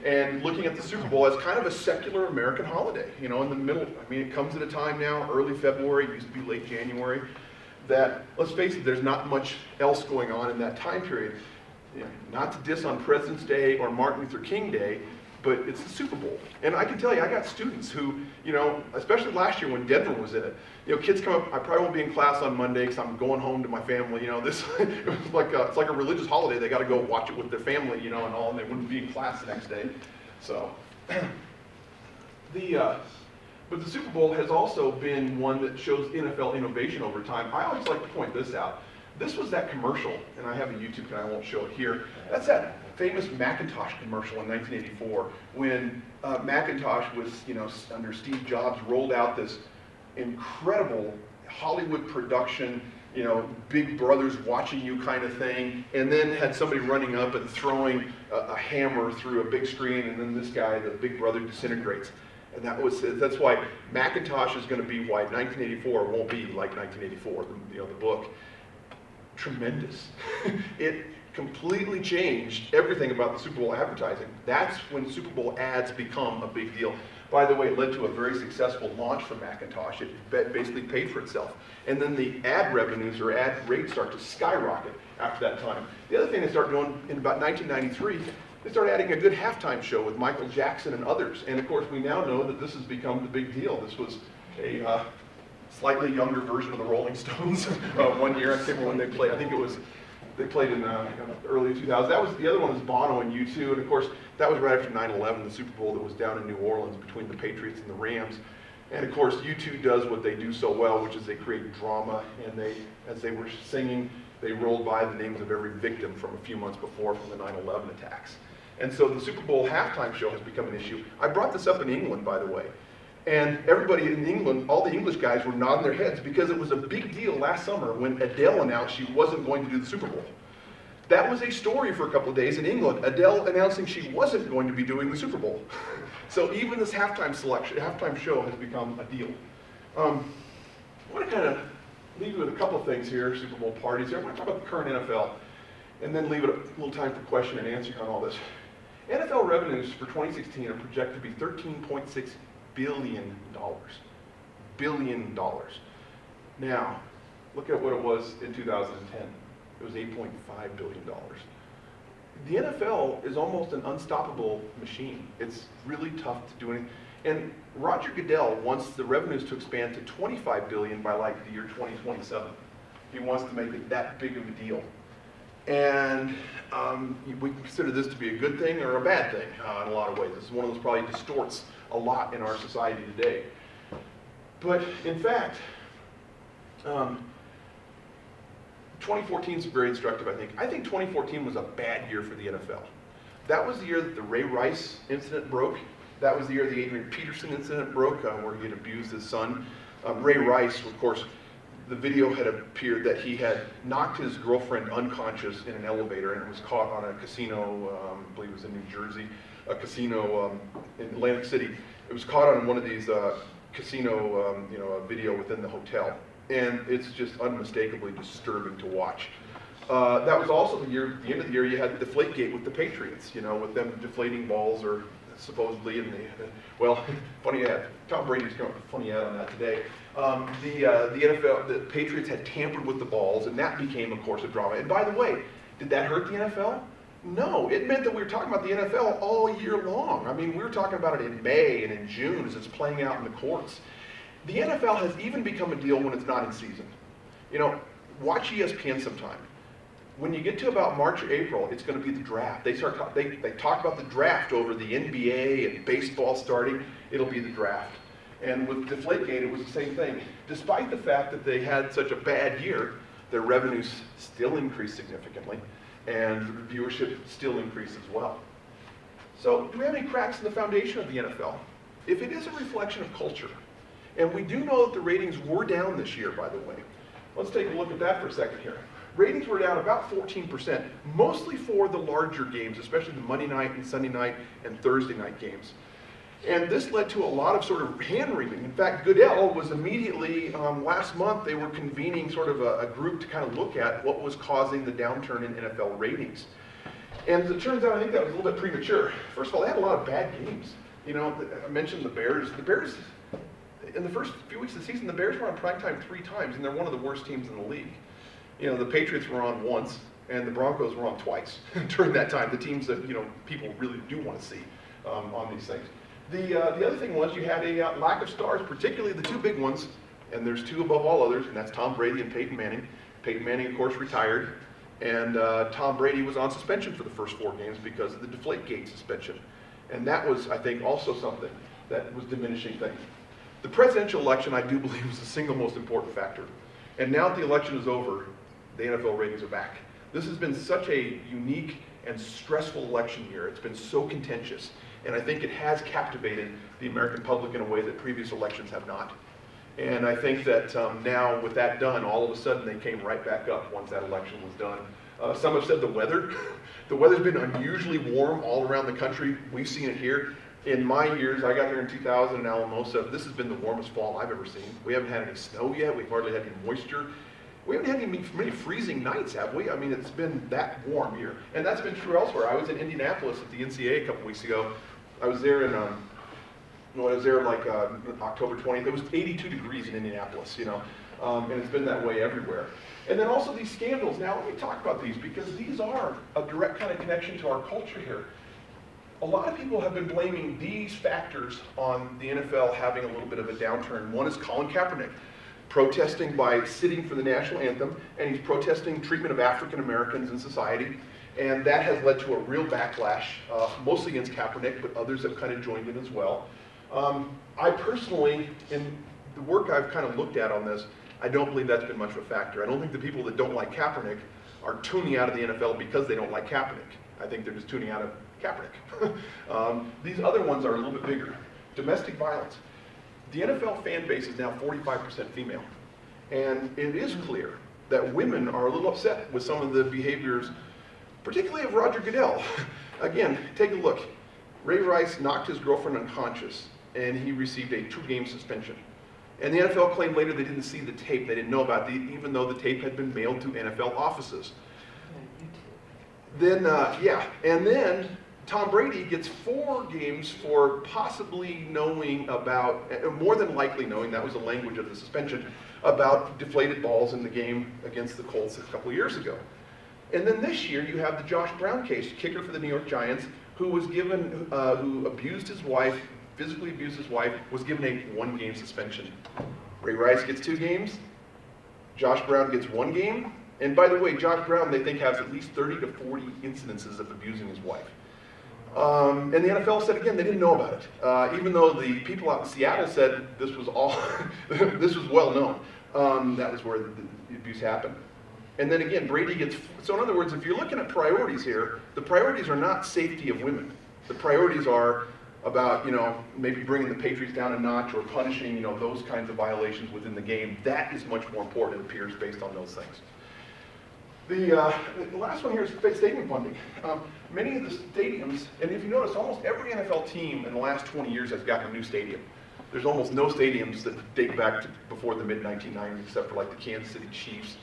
And looking at the Super Bowl as kind of a secular American holiday, in the middle. I mean, it comes at a time now, early February, it used to be late January, that, let's face it, there's not much else going on in that time period. Not to diss on President's Day or Martin Luther King Day, but it's the Super Bowl. And I can tell you, I got students who, especially last year when Denver was in it, kids come up, I probably won't be in class on Monday because I'm going home to my family, this, it was it's like a religious holiday. They got to go watch it with their family, and all, and they wouldn't be in class the next day. So, but the Super Bowl has also been one that shows NFL innovation over time. I always like to point this out. This was that commercial, and I have a YouTube, and I won't show it here. That's that famous Macintosh commercial in 1984 when Macintosh was, under Steve Jobs, rolled out this incredible Hollywood production, Big Brother's watching you kind of thing, and then had somebody running up and throwing a hammer through a big screen, and then this guy, the Big Brother, disintegrates. And that's why Macintosh is going to be why 1984 won't be like 1984, the book. Tremendous. It completely changed everything about the Super Bowl advertising. That's when Super Bowl ads become a big deal. By the way, it led to a very successful launch for Macintosh. It basically paid for itself. And then the ad revenues or ad rates start to skyrocket after that time. The other thing they started doing in about 1993, they started adding a good halftime show with Michael Jackson and others. And of course, we now know that this has become the big deal. This was a slightly younger version of the Rolling Stones. One year, I can't remember when they played. I think they played in early 2000s. That was the other one was Bono and U2, and of course that was right after 9/11, the Super Bowl that was down in New Orleans between the Patriots and the Rams. And of course U2 does what they do so well, which is they create drama. And as they were singing, they rolled by the names of every victim from a few months before from the 9/11 attacks. And so the Super Bowl halftime show has become an issue. I brought this up in England, by the way. And everybody in England, all the English guys were nodding their heads because it was a big deal last summer when Adele announced she wasn't going to do the Super Bowl. That was a story for a couple of days in England, Adele announcing she wasn't going to be doing the Super Bowl. So even this halftime show has become a deal. I want to kind of leave you with a couple of things here, Super Bowl parties. I want to talk about the current NFL and then leave it a little time for question and answer on all this. NFL revenues for 2016 are projected to be $13.6 billion. Billion dollars. Now, look at what it was in 2010. It was $8.5 billion. The NFL is almost an unstoppable machine. It's really tough to do anything. And Roger Goodell wants the revenues to expand to $25 billion by like the year 2027. He wants to make it that big of a deal. And we consider this to be a good thing or a bad thing in a lot of ways. This is one of those probably distorts a lot in our society today. But in fact, 2014 is very instructive, I think. I think 2014 was a bad year for the NFL. That was the year that the Ray Rice incident broke. That was the year the Adrian Peterson incident broke, where he had abused his son. Ray Rice, of course, the video had appeared that he had knocked his girlfriend unconscious in an elevator, and it was caught on a casino, I believe it was in New Jersey, a casino in Atlantic City. It was caught on one of these casino, video within the hotel, and it's just unmistakably disturbing to watch. That was also the end of the year, you had Deflategate with the Patriots, with them deflating balls or supposedly in the, well, funny ad. Tom Brady's come up with a funny ad on that today. The NFL, the Patriots had tampered with the balls, and that became, of course, a drama. And by the way, did that hurt the NFL? No, it meant that we were talking about the NFL all year long. I mean, we were talking about it in May and in June as it's playing out in the courts. The NFL has even become a deal when it's not in season. Watch ESPN sometime. When you get to about March or April, it's going to be the draft. They talk about the draft over the NBA and baseball starting. It'll be the draft. And with Deflategate, it was the same thing. Despite the fact that they had such a bad year, their revenues still increased significantly, and viewership still increased as well. So, do we have any cracks in the foundation of the NFL? If it is a reflection of culture, and we do know that the ratings were down this year, by the way. Let's take a look at that for a second here. Ratings were down about 14%, mostly for the larger games, especially the Monday night and Sunday night and Thursday night games. And this led to a lot of sort of hand-wringing. In fact, Goodell was immediately, last month, they were convening sort of a group to kind of look at what was causing the downturn in NFL ratings. And as it turns out, I think that was a little bit premature. First of all, they had a lot of bad games. I mentioned the Bears. The Bears, in the first few weeks of the season, the Bears were on primetime 3 times, and they're one of the worst teams in the league. The Patriots were on once, and the Broncos were on twice during that time. The teams that people really do want to see on these things. The other thing was you had a lack of stars, particularly the 2 big ones, and there's 2 above all others, and that's Tom Brady and Peyton Manning. Peyton Manning, of course, retired, and Tom Brady was on suspension for the first 4 games because of the Deflategate suspension. And that was, I think, also something that was diminishing things. The presidential election, I do believe, was the single most important factor. And now that the election is over, the NFL ratings are back. This has been such a unique and stressful election year. It's been so contentious. And I think it has captivated the American public in a way that previous elections have not. And I think that now with that done, all of a sudden they came right back up once that election was done. Some have said the weather. The weather's been unusually warm all around the country. We've seen it here. In my years, I got here in 2000 in Alamosa, this has been the warmest fall I've ever seen. We haven't had any snow yet. We've hardly had any moisture. We haven't had many freezing nights, have we? I mean, it's been that warm here. And that's been true elsewhere. I was in Indianapolis at the NCAA a couple weeks ago. I was there in, October 20th. It was 82 degrees in Indianapolis, and it's been that way everywhere. And then also these scandals. Now, let me talk about these because these are a direct kind of connection to our culture here. A lot of people have been blaming these factors on the NFL having a little bit of a downturn. One is Colin Kaepernick, protesting by sitting for the national anthem, and he's protesting treatment of African Americans in society, and that has led to a real backlash, mostly against Kaepernick, but others have kind of joined in as well. I personally, in the work I've kind of looked at on this, I don't believe that's been much of a factor. I don't think the people that don't like Kaepernick are tuning out of the NFL because they don't like Kaepernick. I think they're just tuning out of Kaepernick. These other ones are a little bit bigger. Domestic violence. The NFL fan base is now 45% female. And it is clear that women are a little upset with some of the behaviors, particularly of Roger Goodell. Again, take a look. Ray Rice knocked his girlfriend unconscious, and he received a 2-game suspension. And the NFL claimed later they didn't see the tape, they didn't know about it, even though the tape had been mailed to NFL offices. Then, and then Tom Brady gets 4 games for possibly knowing about, more than likely knowing, that was the language of the suspension, about deflated balls in the game against the Colts a couple of years ago. And then this year you have the Josh Brown case, kicker for the New York Giants, who was given, who abused his wife, physically abused his wife, was given a 1-game suspension. Ray Rice gets 2 games, Josh Brown gets 1 game, and by the way, Josh Brown they think has at least 30 to 40 incidences of abusing his wife. And the NFL said again they didn't know about it, even though the people out in Seattle said this was all, this was well known. That was where the abuse happened. And then again, Brady gets, so in other words, if you're looking at priorities here, the priorities are not safety of women. The priorities are about, maybe bringing the Patriots down a notch or punishing, those kinds of violations within the game. That is much more important, it appears, based on those things. The last one here is stadium funding. Many of the stadiums, and if you notice, almost every NFL team in the last 20 years has gotten a new stadium. There's almost no stadiums that date back to before the mid-1990s, except for like the Kansas City Chiefs.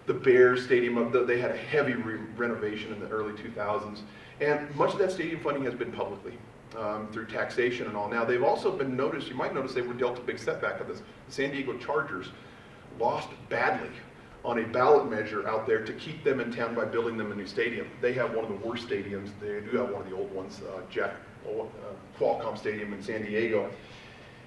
The Bears stadium, they had a heavy renovation in the early 2000s. And much of that stadium funding has been publicly, through taxation and all. Now, they've also been noticed, you might notice they were dealt a big setback of this. The San Diego Chargers lost badly on a ballot measure out there to keep them in town by building them a new stadium. They have one of the worst stadiums. They do have one of the old ones, Qualcomm Stadium in San Diego.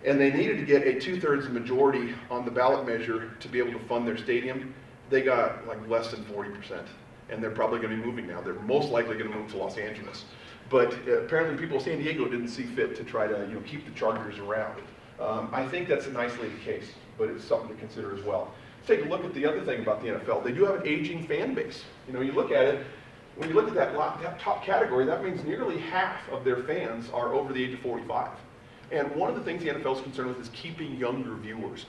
And they needed to get a 2/3 majority on the ballot measure to be able to fund their stadium. They got like less than 40%. And they're probably going to be moving now. They're most likely going to move to Los Angeles. But apparently people in San Diego didn't see fit to try to keep the Chargers around. I think that's an isolated case, but it's something to consider as well. Take a look at the other thing about the NFL. They do have an aging fan base. You look at it, when you look at that top category, that means nearly half of their fans are over the age of 45. And one of the things the NFL is concerned with is keeping younger viewers.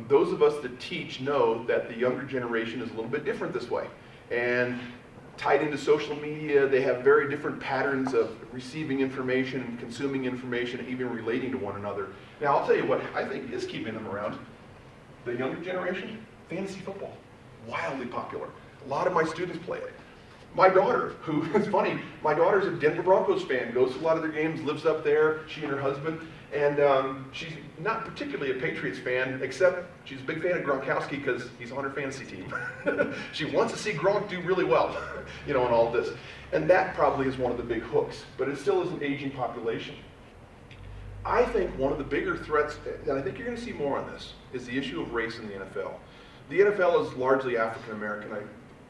Those of us that teach know that the younger generation is a little bit different this way. And tied into social media, they have very different patterns of receiving information and consuming information, and even relating to one another. Now, I'll tell you what I think is keeping them around. The younger generation, fantasy football, wildly popular. A lot of my students play it. My daughter, who is funny, my daughter's a Denver Broncos fan, goes to a lot of their games, lives up there, she and her husband, and she's not particularly a Patriots fan, except she's a big fan of Gronkowski because he's on her fantasy team. She wants to see Gronk do really well, in all of this. And that probably is one of the big hooks, but it still is an aging population. I think one of the bigger threats, and I think you're going to see more on this, is the issue of race in the NFL. The NFL is largely African American.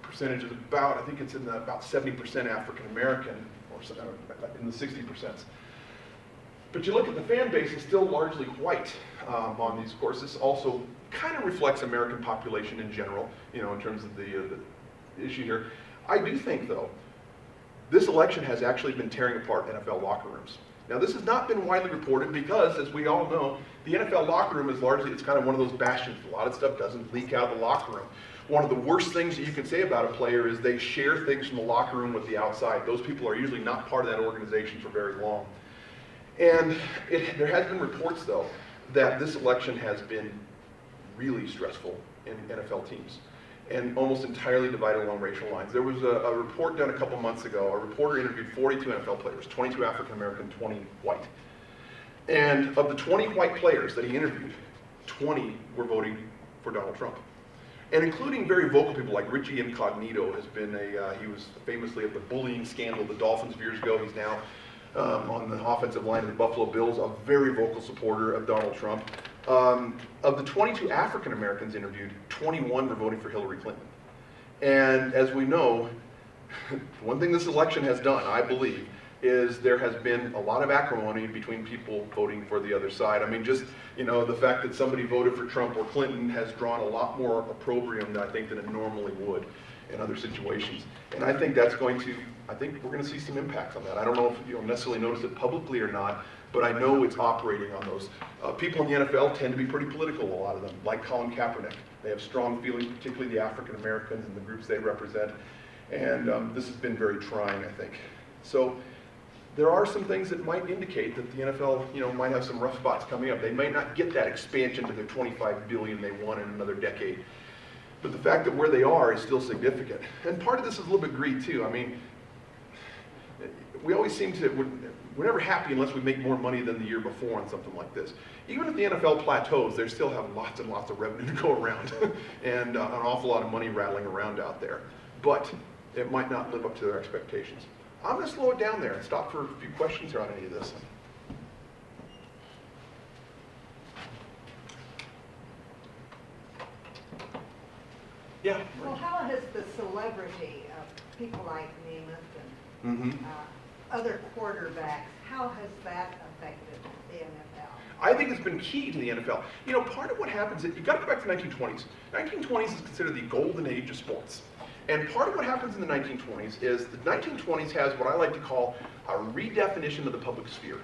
Percentage is about, I think it's in about 70% African American, or in the 60%. But you look at the fan base, it's still largely white on these courses. Also kind of reflects American population in general, in terms of the issue here. I do think, though, this election has actually been tearing apart NFL locker rooms. Now, this has not been widely reported because, as we all know, the NFL locker room is largely, it's kind of one of those bastions. A lot of stuff doesn't leak out of the locker room. One of the worst things that you can say about a player is they share things from the locker room with the outside. Those people are usually not part of that organization for very long. And there has been reports, though, that this election has been really stressful in NFL teams and almost entirely divided along racial lines. There was a report done a couple months ago. A reporter interviewed 42 NFL players, 22 African American, 20 white. And of the 20 white players that he interviewed, 20 were voting for Donald Trump. And including very vocal people like Richie Incognito has been he was famously at the bullying scandal of the Dolphins years ago. He's now on the offensive line of the Buffalo Bills, a very vocal supporter of Donald Trump. Of the 22 African Americans interviewed, 21 were voting for Hillary Clinton. And as we know, one thing this election has done, I believe, is there has been a lot of acrimony between people voting for the other side. I mean, just, the fact that somebody voted for Trump or Clinton has drawn a lot more opprobrium, I think, than it normally would in other situations. And I think that's I think we're going to see some impacts on that. I don't know if you'll necessarily notice it publicly or not, but I know it's operating on those. People in the NFL tend to be pretty political, a lot of them, like Colin Kaepernick. They have strong feelings, particularly the African Americans and the groups they represent. And this has been very trying, I think. So there are some things that might indicate that the NFL, might have some rough spots coming up. They might not get that expansion to their $25 billion they want in another decade. But the fact that where they are is still significant. And part of this is a little bit greed, too. I mean, we always seem to, we're never happy unless we make more money than the year before on something like this. Even if the NFL plateaus, they still have lots and lots of revenue to go around and an awful lot of money rattling around out there. But it might not live up to their expectations. I'm going to slow it down there and stop for a few questions here on any of this. Yeah.
Well, how has the celebrity of people like Namath and other quarterbacks, how has that affected the NFL?
I think it's been key to the NFL. Part of what happens is, you got to go back to the 1920s. 1920s is considered the golden age of sports. And part of what happens in the 1920s is the 1920s has what I like to call a redefinition of the public sphere.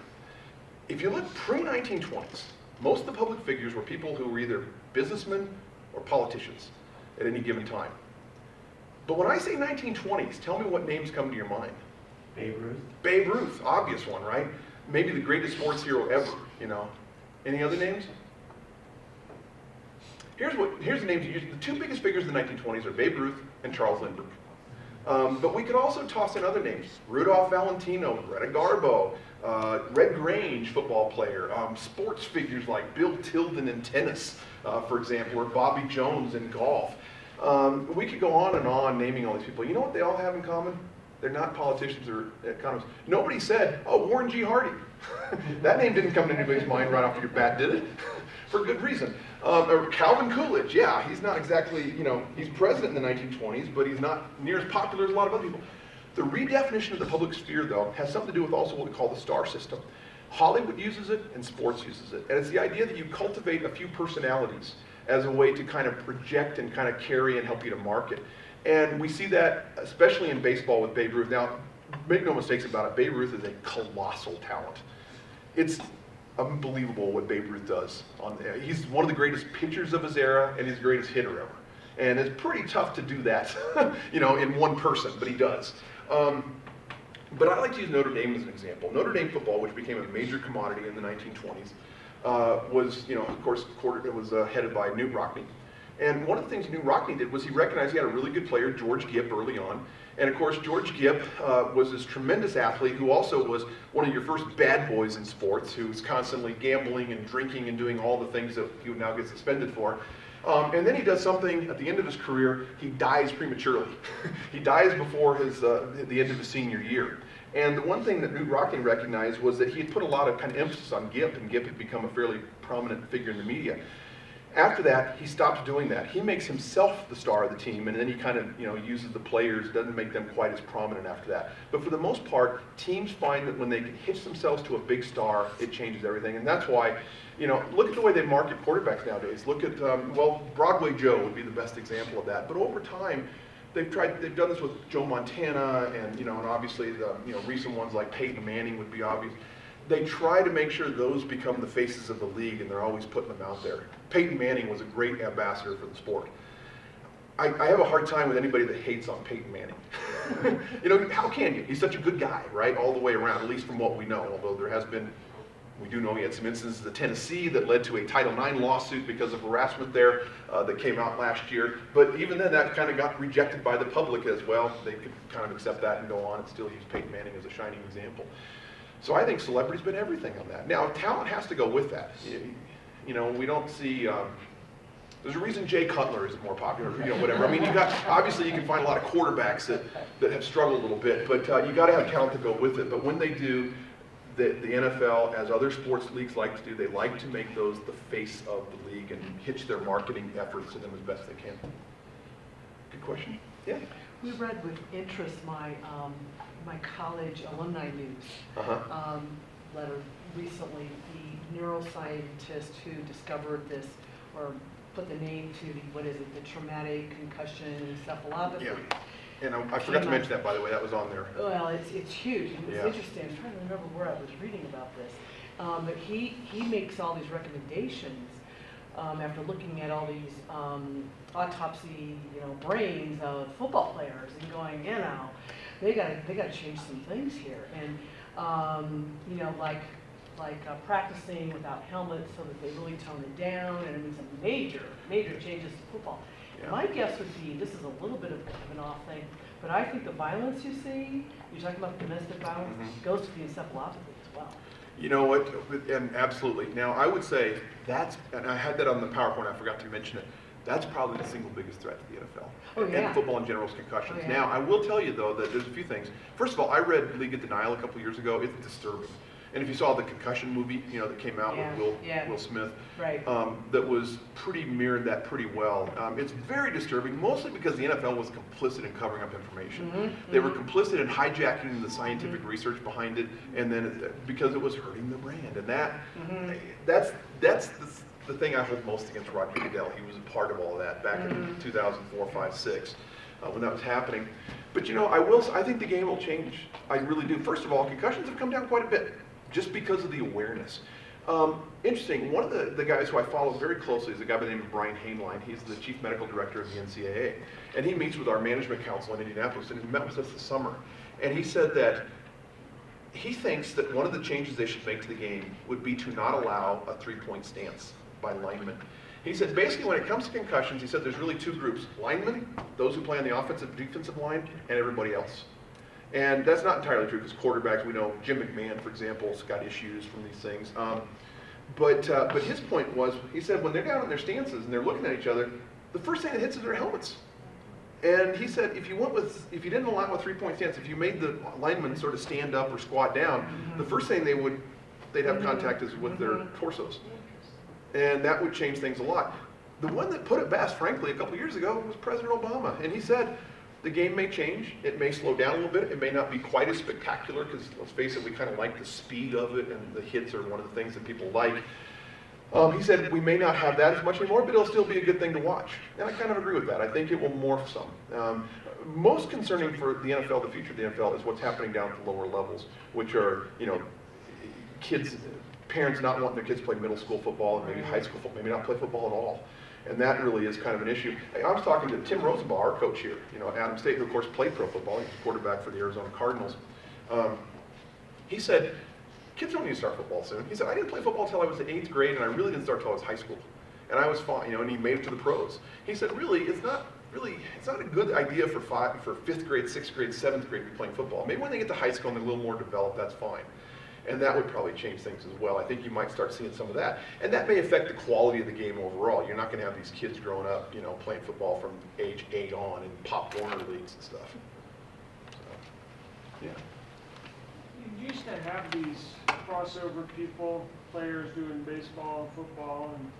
if you look pre-1920s, most of the public figures were people who were either businessmen or politicians at any given time. But when I say 1920s, tell me what names come to your mind.
Babe Ruth.
Babe Ruth, obvious one, right? Maybe the greatest sports hero ever, you know. Any other names? Here's the names you use. The two biggest figures in the 1920s are Babe Ruth and Charles Lindbergh. But we could also toss in other names. Rudolph Valentino, Greta Garbo, Red Grange, football player, sports figures like Bill Tilden in tennis, for example, or Bobby Jones in golf. We could go on naming all these people. You know what they all have in common? They're not politicians or economists. Nobody said, oh, Warren G. Harding. That name didn't come to anybody's mind right off your bat, did it? For good reason. Or Calvin Coolidge, yeah, he's not exactly, you know, he's president in the 1920s, but he's not near as popular as a lot of other people. The redefinition of the public sphere, though, has something to do with also what we call the star system. Hollywood uses it and sports uses it. And it's the idea that you cultivate a few personalities as a way to kind of project and kind of carry and help you to market. And we see that especially in baseball with Babe Ruth. Now, make no mistakes about it, Babe Ruth is a colossal talent. It's unbelievable what Babe Ruth does. He's one of the greatest pitchers of his era and he's the greatest hitter ever. And it's pretty tough to do that, you know, in one person, but he does. But I like to use Notre Dame as an example. Notre Dame football, which became a major commodity in the 1920s, was, you know, of course, it was headed by Newt Rockne. And one of the things Newt Rockne did was he recognized he had a really good player, George Gipp, early on. And of course, George Gipp was this tremendous athlete who also was one of your first bad boys in sports, who was constantly gambling and drinking and doing all the things that he would now get suspended for. And then he does something at the end of his career, he dies prematurely. He dies before the end of his senior year. And the one thing that Newt Rockne recognized was that he had put a lot of kind of emphasis on Gipp, and Gipp had become a fairly prominent figure in the media. After that, he stops doing that. He makes himself the star of the team, and then he kind of, you know, uses the players, doesn't make them quite as prominent after that. But for the most part, teams find that when they can hitch themselves to a big star, it changes everything. And that's why, you know, look at the way they market quarterbacks nowadays. Look at, well, Broadway Joe would be the best example of that. But over time, they've done this with Joe Montana, and, you know, and obviously the, you know, recent ones like Peyton Manning would be obvious. They try to make sure those become the faces of the league, and they're always putting them out there. Peyton Manning was a great ambassador for the sport. I have a hard time with anybody that hates on Peyton Manning. You know, how can you? He's such a good guy, right, all the way around, at least from what we know, although there has been, we do know he had some instances in Tennessee that led to a Title IX lawsuit because of harassment there that came out last year. But even then, that kind of got rejected by the public as well. They could kind of accept that and go on and still use Peyton Manning as a shining example. So I think celebrity's been everything on that. Now, talent has to go with that. You know, we don't see, there's a reason Jay Cutler is more popular, you know, whatever. I mean, obviously you can find a lot of quarterbacks that have struggled a little bit, but you gotta have talent to go with it. But when they do, the NFL, as other sports leagues like to do, they like to make those the face of the league and hitch their marketing efforts to them as best they can. Good question. Yeah.
We read with interest my college alumni news letter recently. The neuroscientist who discovered this, or put the name to the, what is it, the traumatic concussion encephalopathy.
Yeah. And I forgot to mention that, by the way, that was on there.
Well, it's huge. It was
Yeah.
interesting. I'm trying to remember where I was reading about this. But he makes all these recommendations after looking at all these autopsy, you know, brains of football players and going, you know, they got to change some things here. And you know, like practicing without helmets so that they really tone it down, and I mean some major changes to football.
Yeah.
My guess would be, this is a little bit of an off thing, but I think the violence you see, you're talking about domestic violence, goes to the encephalopathy as well.
You know what, and absolutely. Now, I would say and I had that on the PowerPoint, I forgot to mention it, that's probably the single biggest threat to the NFL.
Oh, yeah.
And football in general is concussions.
Oh, yeah.
Now, I will tell you, though, that there's a few things. First of all, I read League of Denial a couple years ago. It's disturbing. And if you saw the Concussion movie, you know, that came out with Will Smith,
Right.
that was mirrored that pretty well. It's very disturbing, mostly because the NFL was complicit in covering up information. They were complicit in hijacking the scientific research behind it, and then because it was hurting the brand. And that's the thing I hold most against Roger Goodell. He was a part of all of that back in 2004, 5, 6, when that was happening. But you know, I think the game will change. I really do. First of all, concussions have come down quite a bit. just because of the awareness. Interesting, one of the guys who I follow very closely is a guy by the name of Brian Hainline. He's the chief medical director of the NCAA. And he meets with our management council in Indianapolis, and he met with us this summer. And he said that he thinks that one of the changes they should make to the game would be to not allow a three-point stance by linemen. He said basically when it comes to concussions, he said there's really two groups: linemen, those who play on the offensive defensive line, and everybody else. And that's not entirely true because quarterbacks, we know Jim McMahon, for example, has got issues from these things. But his point was, he said when they're down in their stances and they're looking at each other, the first thing that hits is their helmets. And he said if you didn't allow a three-point stance, if you made the linemen sort of stand up or squat down, the first thing they'd have contact is with their torsos. And that would change things a lot. The one that put it best, frankly, a couple years ago was President Obama. And he said, the game may change, it may slow down a little bit, it may not be quite as spectacular, because let's face it, we kind of like the speed of it, and the hits are one of the things that people like. He said we may not have that as much anymore, but it'll still be a good thing to watch. And I kind of agree with that. I think it will morph some. Most concerning for the NFL, the future of the NFL, is what's happening down at the lower levels, which are, kids, parents not wanting their kids to play middle school football, and maybe high school football, maybe not play football at all. And that really is kind of an issue. I was talking to Tim Rosenbaugh, our coach here, at Adams State, who of course played pro football. He's a quarterback for the Arizona Cardinals. He said, kids don't need to start football soon. He said, I didn't play football until I was in 8th grade, and I really didn't start until I was high school. And I was fine, and he made it to the pros. He said, it's not a good idea for 5th grade, 6th grade, 7th grade to be playing football. Maybe when they get to high school and they're a little more developed, that's fine. And that would probably change things as well. I think you might start seeing some of that. And that may affect the quality of the game overall. You're not going to have these kids growing up, playing football from age 8 on in Pop Warner leagues and stuff. So, yeah.
You used to have these crossover people, players doing baseball and football, and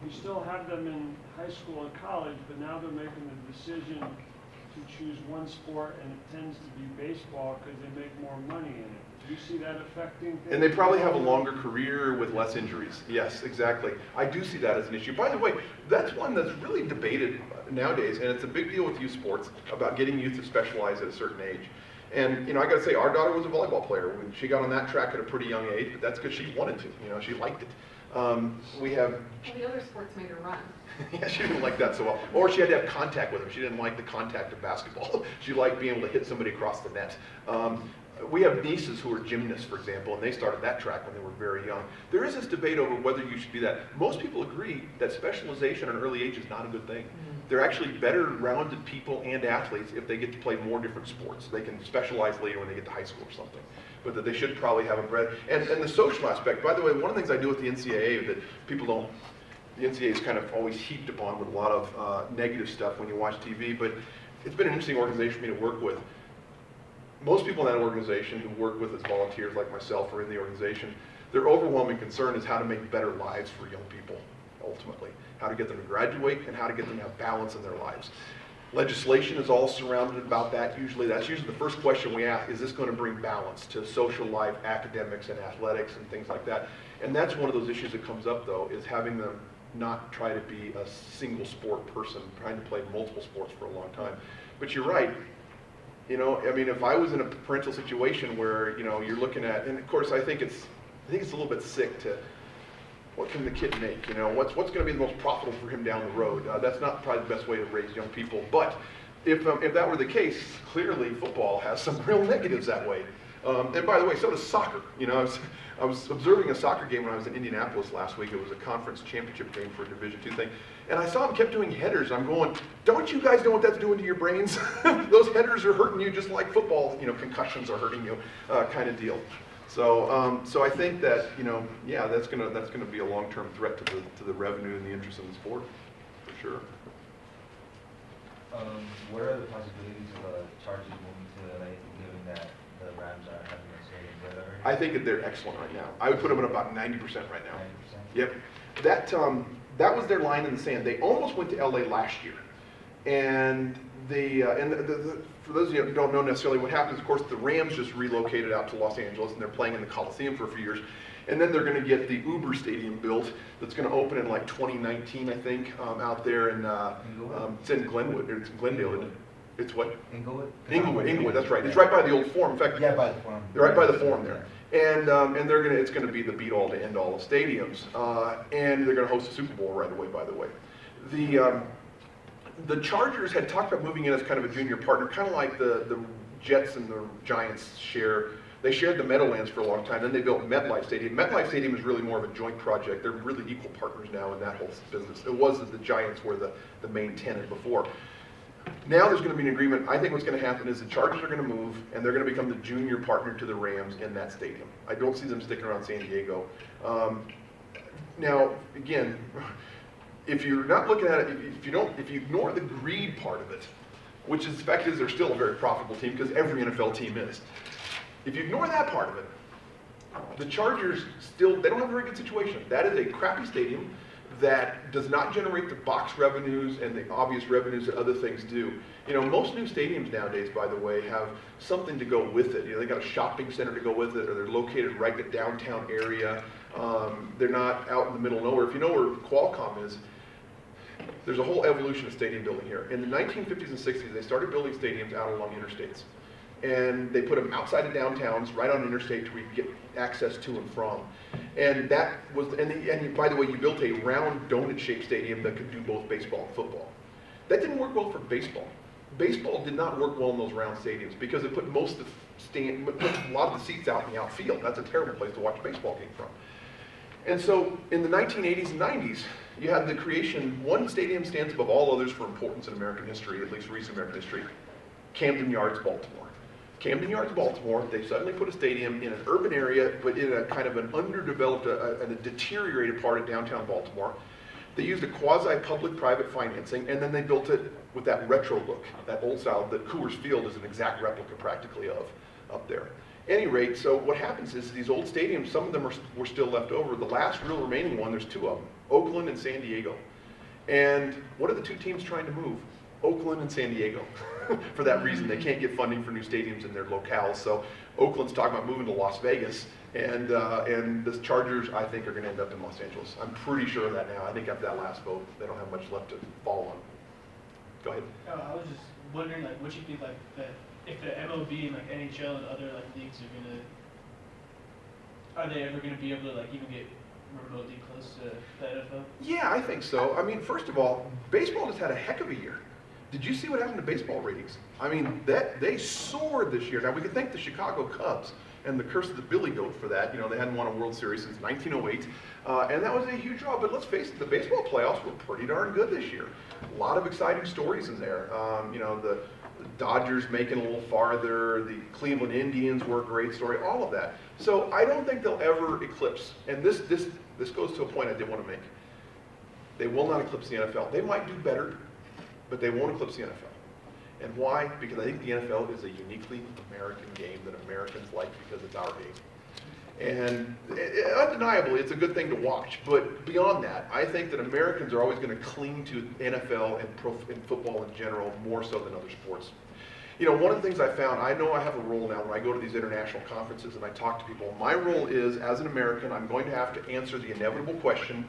you still have them in high school and college, but now they're making the decision to choose one sport, and it tends to be baseball because they make more money in it. Do you see that affecting things?
And they probably have a longer career with less injuries. Yes, exactly. I do see that as an issue. By the way, that's one that's really debated nowadays, and it's a big deal with youth sports about getting youth to specialize at a certain age. And I got to say, our daughter was a volleyball player. She got on that track at a pretty young age, but that's because she wanted to. She liked it. We have.
Well, the other sports made her run.
Yeah, she didn't like that so well. Or she had to have contact with them. She didn't like the contact of basketball. She liked being able to hit somebody across the net. We have nieces who are gymnasts, for example, and they started that track when they were very young. There is this debate over whether you should do that. Most people agree that specialization at an early age is not a good thing. They're actually better rounded people and athletes if they get to play more different sports. They can specialize later when they get to high school or something. But that they should probably have a breadth. And the social aspect, by the way, one of the things I do with the NCAA that people don't, the NCAA is kind of always heaped upon with a lot of negative stuff when you watch TV, but it's been an interesting organization for me to work with. Most people in that organization who work with as volunteers like myself or in the organization, their overwhelming concern is how to make better lives for young people, ultimately. How to get them to graduate and how to get them to have balance in their lives. Legislation is all surrounded about that usually. That's usually the first question we ask, is this going to bring balance to social life, academics and athletics and things like that? And that's one of those issues that comes up though, is having them not try to be a single sport person, trying to play multiple sports for a long time. But you're right. If I was in a parental situation where, you're looking at, and of course I think it's a little bit sick to, what can the kid make? What's going to be the most profitable for him down the road? That's not probably the best way to raise young people. But if that were the case, clearly football has some real negatives that way. And by the way, so does soccer. I was observing a soccer game when I was in Indianapolis last week. It was a conference championship game for a Division II thing. And I saw them kept doing headers. I'm going, don't you guys know what that's doing to your brains? Those headers are hurting you just like football, concussions are hurting you, kind of deal. So I think that, that's gonna be a long-term threat to the revenue and the interest in the sport, for sure.
What are the possibilities of charges moving to LA, given that the Rams are having a say in that already?
I think that they're excellent right now. I would put them at about 90% right now.
90%?
Yep. That was their line in the sand. They almost went to LA last year. And for those of you who don't know necessarily what happens, of course, the Rams just relocated out to Los Angeles, and they're playing in the Coliseum for a few years. And then they're going to get the Uber Stadium built that's going to open in like 2019, I think, out there in it's in Glenwood, or it's in Glendale, isn't it? It's what?
Inglewood?
Inglewood, that's right. It's right by the old Forum. In fact,
Yeah, by the Forum.
right by the Forum there. And it's gonna be the be-all to end-all of stadiums. And they're gonna host a Super Bowl right away, by the way. The Chargers had talked about moving in as kind of a junior partner, kind of like the Jets and the Giants share. They shared the Meadowlands for a long time, then they built MetLife Stadium. MetLife Stadium is really more of a joint project. They're really equal partners now in that whole business. It was that the Giants were the main tenant before. Now there's going to be an agreement. I think what's going to happen is the Chargers are going to move, and they're going to become the junior partner to the Rams in that stadium. I don't see them sticking around San Diego. Now, again, if you're not looking at it, if you ignore the greed part of it, which is the fact is they're still a very profitable team because every NFL team is. If you ignore that part of it, the Chargers they don't have a very good situation. That is a crappy stadium that does not generate the box revenues and the obvious revenues that other things do. You know, most new stadiums nowadays, by the way, have something to go with it. You know, they got a shopping center to go with it, or they're located right in the downtown area. They're not out in the middle of nowhere. If you know where Qualcomm is, there's a whole evolution of stadium building here. In the 1950s and 60s, they started building stadiums out along interstates. And they put them outside of downtowns, right on interstate, where you could get access to and from. And that was, and by the way, you built a round donut-shaped stadium that could do both baseball and football. That didn't work well for baseball. Baseball did not work well in those round stadiums because it put a lot of the seats out in the outfield. That's a terrible place to watch a baseball game from. And so in the 1980s and 90s, you had the creation, one stadium stands above all others for importance in American history, at least recent American history, Camden Yards, Baltimore. Camden Yards, Baltimore, they suddenly put a stadium in an urban area, but in a kind of an underdeveloped and a deteriorated part of downtown Baltimore. They used a quasi-public-private financing, and then they built it with that retro look, that old style that Coors Field is an exact replica practically of up there. Any rate, so what happens is these old stadiums, some of them were still left over. The last real remaining one, there's two of them, Oakland and San Diego. And what are the two teams trying to move? Oakland and San Diego. For that reason, they can't get funding for new stadiums in their locales. So Oakland's talking about moving to Las Vegas, and the Chargers, I think, are going to end up in Los Angeles. I'm pretty sure of that now. I think after that last vote, they don't have much left to fall on. Go ahead.
I was just wondering, like, what you think, like, that if the MLB and like NHL and other like leagues are they ever gonna be able to like even get remotely close to the NFL?
Yeah, I think so. I mean, first of all, baseball has had a heck of a year. Did you see what happened to baseball ratings? I mean, they soared this year. Now, we can thank the Chicago Cubs and the curse of the Billy Goat for that. You know, they hadn't won a World Series since 1908, and that was a huge draw. But let's face it, the baseball playoffs were pretty darn good this year. A lot of exciting stories in there. You know, the Dodgers making a little farther, the Cleveland Indians were a great story, all of that. So I don't think they'll ever eclipse, and this goes to a point I did want to make. They will not eclipse the NFL. They might do better, but they won't eclipse the NFL. And why? Because I think the NFL is a uniquely American game that Americans like because it's our game. And undeniably, it's a good thing to watch. But beyond that, I think that Americans are always going to cling to NFL and football in general more so than other sports. You know, one of the things I found, I know I have a role now when I go to these international conferences and I talk to people. My role is, as an American, I'm going to have to answer the inevitable question,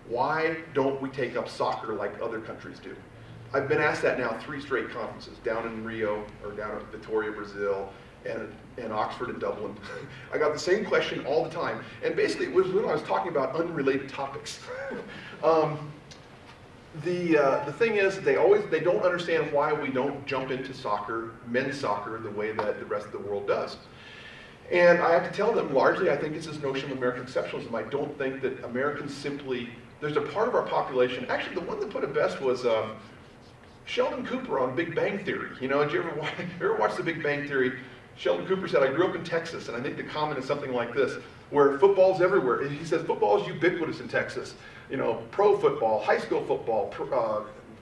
why don't we take up soccer like other countries do? I've been asked that now 3 straight conferences, down in Rio, or down in Vitória, Brazil, and Oxford and Dublin. I got the same question all the time. And basically it was when I was talking about unrelated topics. The thing is, they don't understand why we don't jump into soccer, men's soccer, the way that the rest of the world does. And I have to tell them, largely, I think it's this notion of American exceptionalism. I don't think that Americans simply, there's a part of our population, actually the one that put it best was Sheldon Cooper on Big Bang Theory. You know, did you ever watch The Big Bang Theory? Sheldon Cooper said, I grew up in Texas, and I think the comment is something like this, where football's everywhere. He says football is ubiquitous in Texas. You know, pro football, high school football,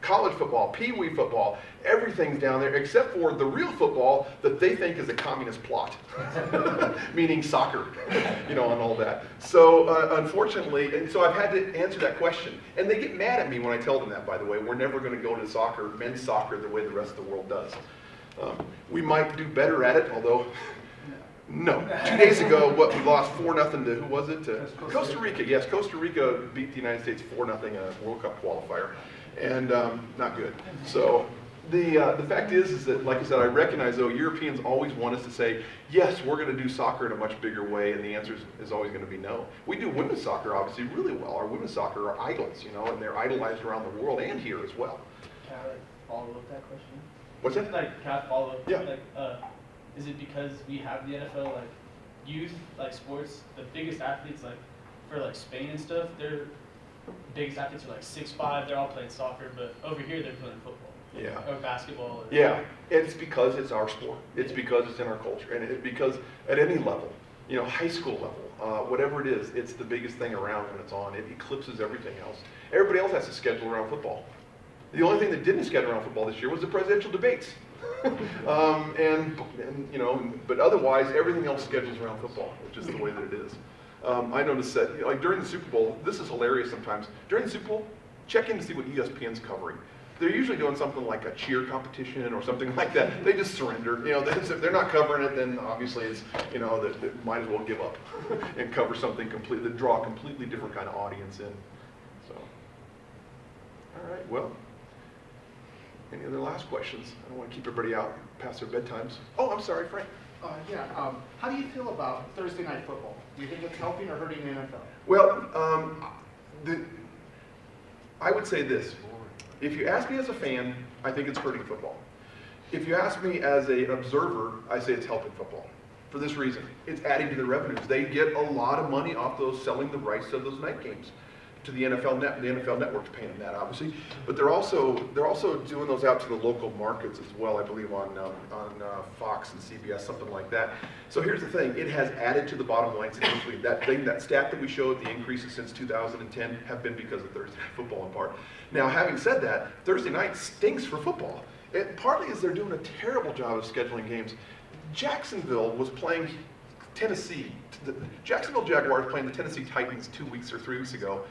college football, pee-wee football, everything's down there except for the real football that they think is a communist plot, meaning soccer, you know, and all that. So unfortunately, and so I've had to answer that question. And they get mad at me when I tell them that, by the way. We're never going to go to soccer, men's soccer, the way the rest of the world does. We might do better at it, although, no. 2 days ago, we lost 4-0 to, who was it? To Costa Rica. Yes, Costa Rica beat the United States 4-0 in a World Cup qualifier. And not good. So The fact is that, like I said, I recognize though Europeans always want us to say, yes, we're going to do soccer in a much bigger way, and the answer is always going to be no. We do women's soccer obviously really well. Our women's soccer are idols, you know, and they're idolized around the world and here as well.
Can I like follow up that question?
What's that?
Like, can I follow up?
Yeah.
Like, is it because we have the NFL, like, youth, like, sports, the biggest athletes, like, for, like, Spain and stuff, their biggest athletes are, like, 6'5", they're all playing soccer, but over here they're playing football.
Yeah.
Or basketball. Or
Yeah, it's because it's our sport. It's because it's in our culture, and it's because at any level, you know, high school level, whatever it is, it's the biggest thing around when it's on. It eclipses everything else. Everybody else has to schedule around football. The only thing that didn't schedule around football this year was the presidential debates. and you know, but otherwise everything else schedules around football, which is the way that it is. I noticed that, you know, like during the Super Bowl, this is hilarious sometimes. During the Super Bowl, check in to see what ESPN's covering. They're usually doing something like a cheer competition or something like that. They just surrender. You know, if they're not covering it, then obviously it's, you know, that might as well give up and cover something completely, draw a completely different kind of audience in. So, all right, well, any other last questions? I don't want to keep everybody out past their bedtimes. Oh, I'm sorry, Frank.
How do you feel about Thursday night football? Do you think it's helping or hurting the NFL?
Well, I would say this. If you ask me as a fan, I think it's hurting football. If you ask me as an observer, I say it's helping football. For this reason, it's adding to the revenues. They get a lot of money off those selling the rights to those night games to the NFL net. The NFL Network's paying them that, obviously, but they're also doing those out to the local markets as well. I believe on Fox and CBS, something like that. So here's the thing: it has added to the bottom line significantly. That stat that we showed, the increases since 2010 have been because of Thursday night football in part. Now, having said that, Thursday night stinks for football. It partly is they're doing a terrible job of scheduling games. Jacksonville was playing Tennessee. The Jacksonville Jaguars playing the Tennessee Titans 2 weeks or 3 weeks ago.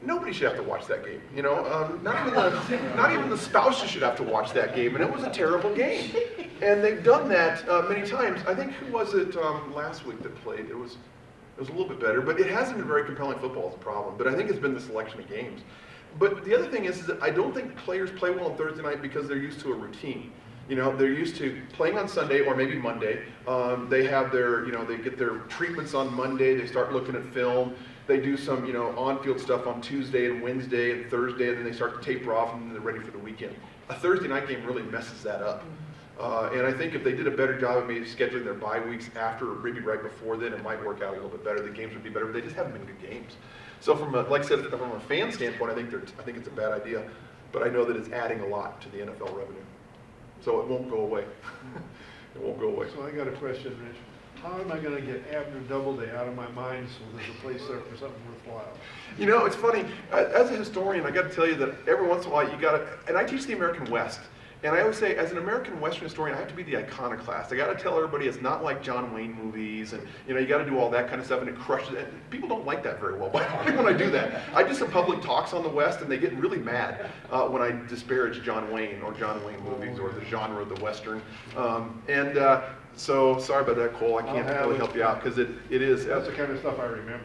Nobody should have to watch that game, you know. Not even the spouses should have to watch that game, and it was a terrible game. And they've done that many times. I think who was it last week that played? It was a little bit better, but it hasn't been very compelling football is the problem. But I think it's been the selection of games. But the other thing is that I don't think players play well on Thursday night because they're used to a routine. You know, they're used to playing on Sunday or maybe Monday. They have their, you know, they get their treatments on Monday. They start looking at film. They do some, you know, on-field stuff on Tuesday and Wednesday and Thursday, and then they start to taper off, and then they're ready for the weekend. A Thursday night game really messes that up. And I think if they did a better job of maybe scheduling their bye weeks after, or maybe right before then, it might work out a little bit better. The games would be better, but they just haven't been good games. So from a, like I said, from a fan standpoint, I think it's a bad idea, but I know that it's adding a lot to the NFL revenue. So it won't go away. It won't go away.
So I got a question, Rich. How am I going to get Abner Doubleday out of my mind so there's a place there for something worthwhile?
You know, it's funny. As a historian, I got to tell you that every once in a while you got to, and I teach the American West. And I always say, as an American Western historian, I have to be the iconoclast. I got to tell everybody it's not like John Wayne movies, and you know, you got to do all that kind of stuff, and it crushes it. People don't like that very well. But when I do that, I do some public talks on the West, and they get really mad when I disparage John Wayne or John Wayne movies or the genre of the Western. So sorry about that, Cole. I can't really help you out because it is.
That's the kind of stuff I remember.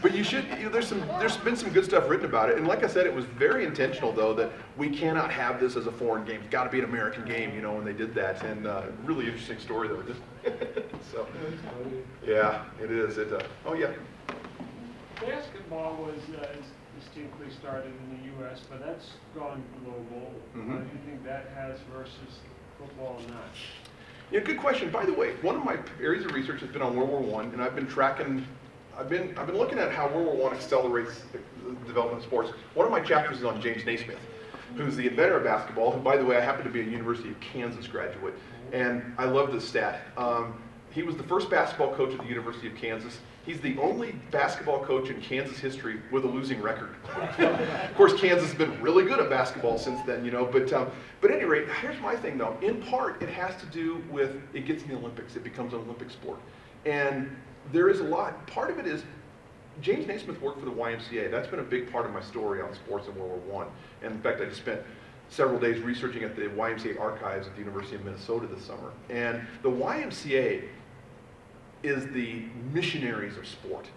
But you should, you know, there's been some good stuff written about it, and like I said, it was very intentional though that we cannot have this as a foreign game. It's got to be an American game, you know, when they did that, and really interesting story though. So yeah, it is. Oh yeah.
Basketball was distinctly started in the U.S., but that's gone global.
Mm-hmm.
How do you think that has versus football or not?
Yeah, good question. By the way, one of my areas of research has been on World War I, and I've been tracking. I've been looking at how World War I accelerates the development of sports. One of my chapters is on James Naismith, who's the inventor of basketball, who, by the way, I happen to be a University of Kansas graduate, and I love this stat. He was the first basketball coach at the University of Kansas. He's the only basketball coach in Kansas history with a losing record. Of course, Kansas has been really good at basketball since then, you know, but at any rate, here's my thing though. In part, it has to do with, it gets in the Olympics. It becomes an Olympic sport. And there is a lot, part of it is, James Naismith worked for the YMCA. That's been a big part of my story on sports in World War I. And in fact, I just spent several days researching at the YMCA archives at the University of Minnesota this summer. And the YMCA is the missionaries of sport.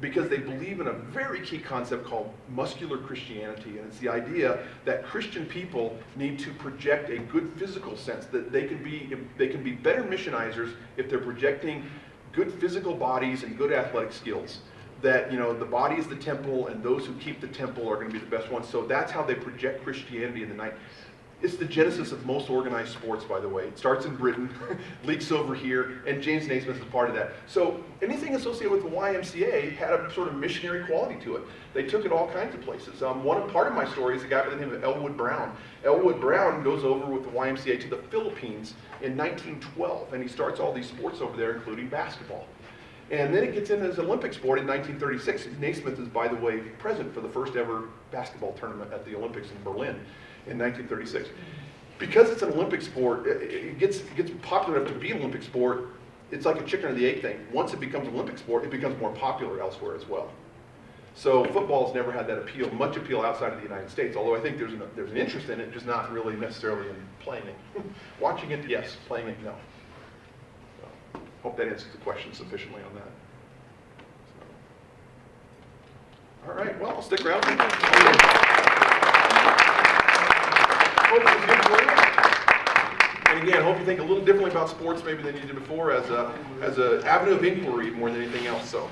because they believe in a very key concept called muscular Christianity, and it's the idea that Christian people need to project a good physical sense, that they can be better missionizers if they're projecting good physical bodies and good athletic skills. That, you know, the body is the temple, and those who keep the temple are going to be the best ones. So that's how they project Christianity in the night. It's the genesis of most organized sports, by the way. It starts in Britain, leaks over here, and James Naismith is part of that. So anything associated with the YMCA had a sort of missionary quality to it. They took it all kinds of places. Part of my story is a guy by the name of Elwood Brown. Elwood Brown goes over with the YMCA to the Philippines in 1912, and he starts all these sports over there, including basketball. And then it gets into his Olympic sport in 1936. Naismith is, by the way, present for the first ever basketball tournament at the Olympics in Berlin in 1936. Because it's an Olympic sport, it gets popular enough to be an Olympic sport. It's like a chicken or the egg thing. Once it becomes an Olympic sport, it becomes more popular elsewhere as well. So football's never had that appeal, much appeal outside of the United States, although I think there's an interest in it, just not really necessarily in playing it. Watching it, yes. Playing it, no. So, hope that answers the question sufficiently on that. So. All right, well, I'll stick around. Hope it was good for you. And again, I hope you think a little differently about sports maybe than you did before as an avenue of inquiry more than anything else. So.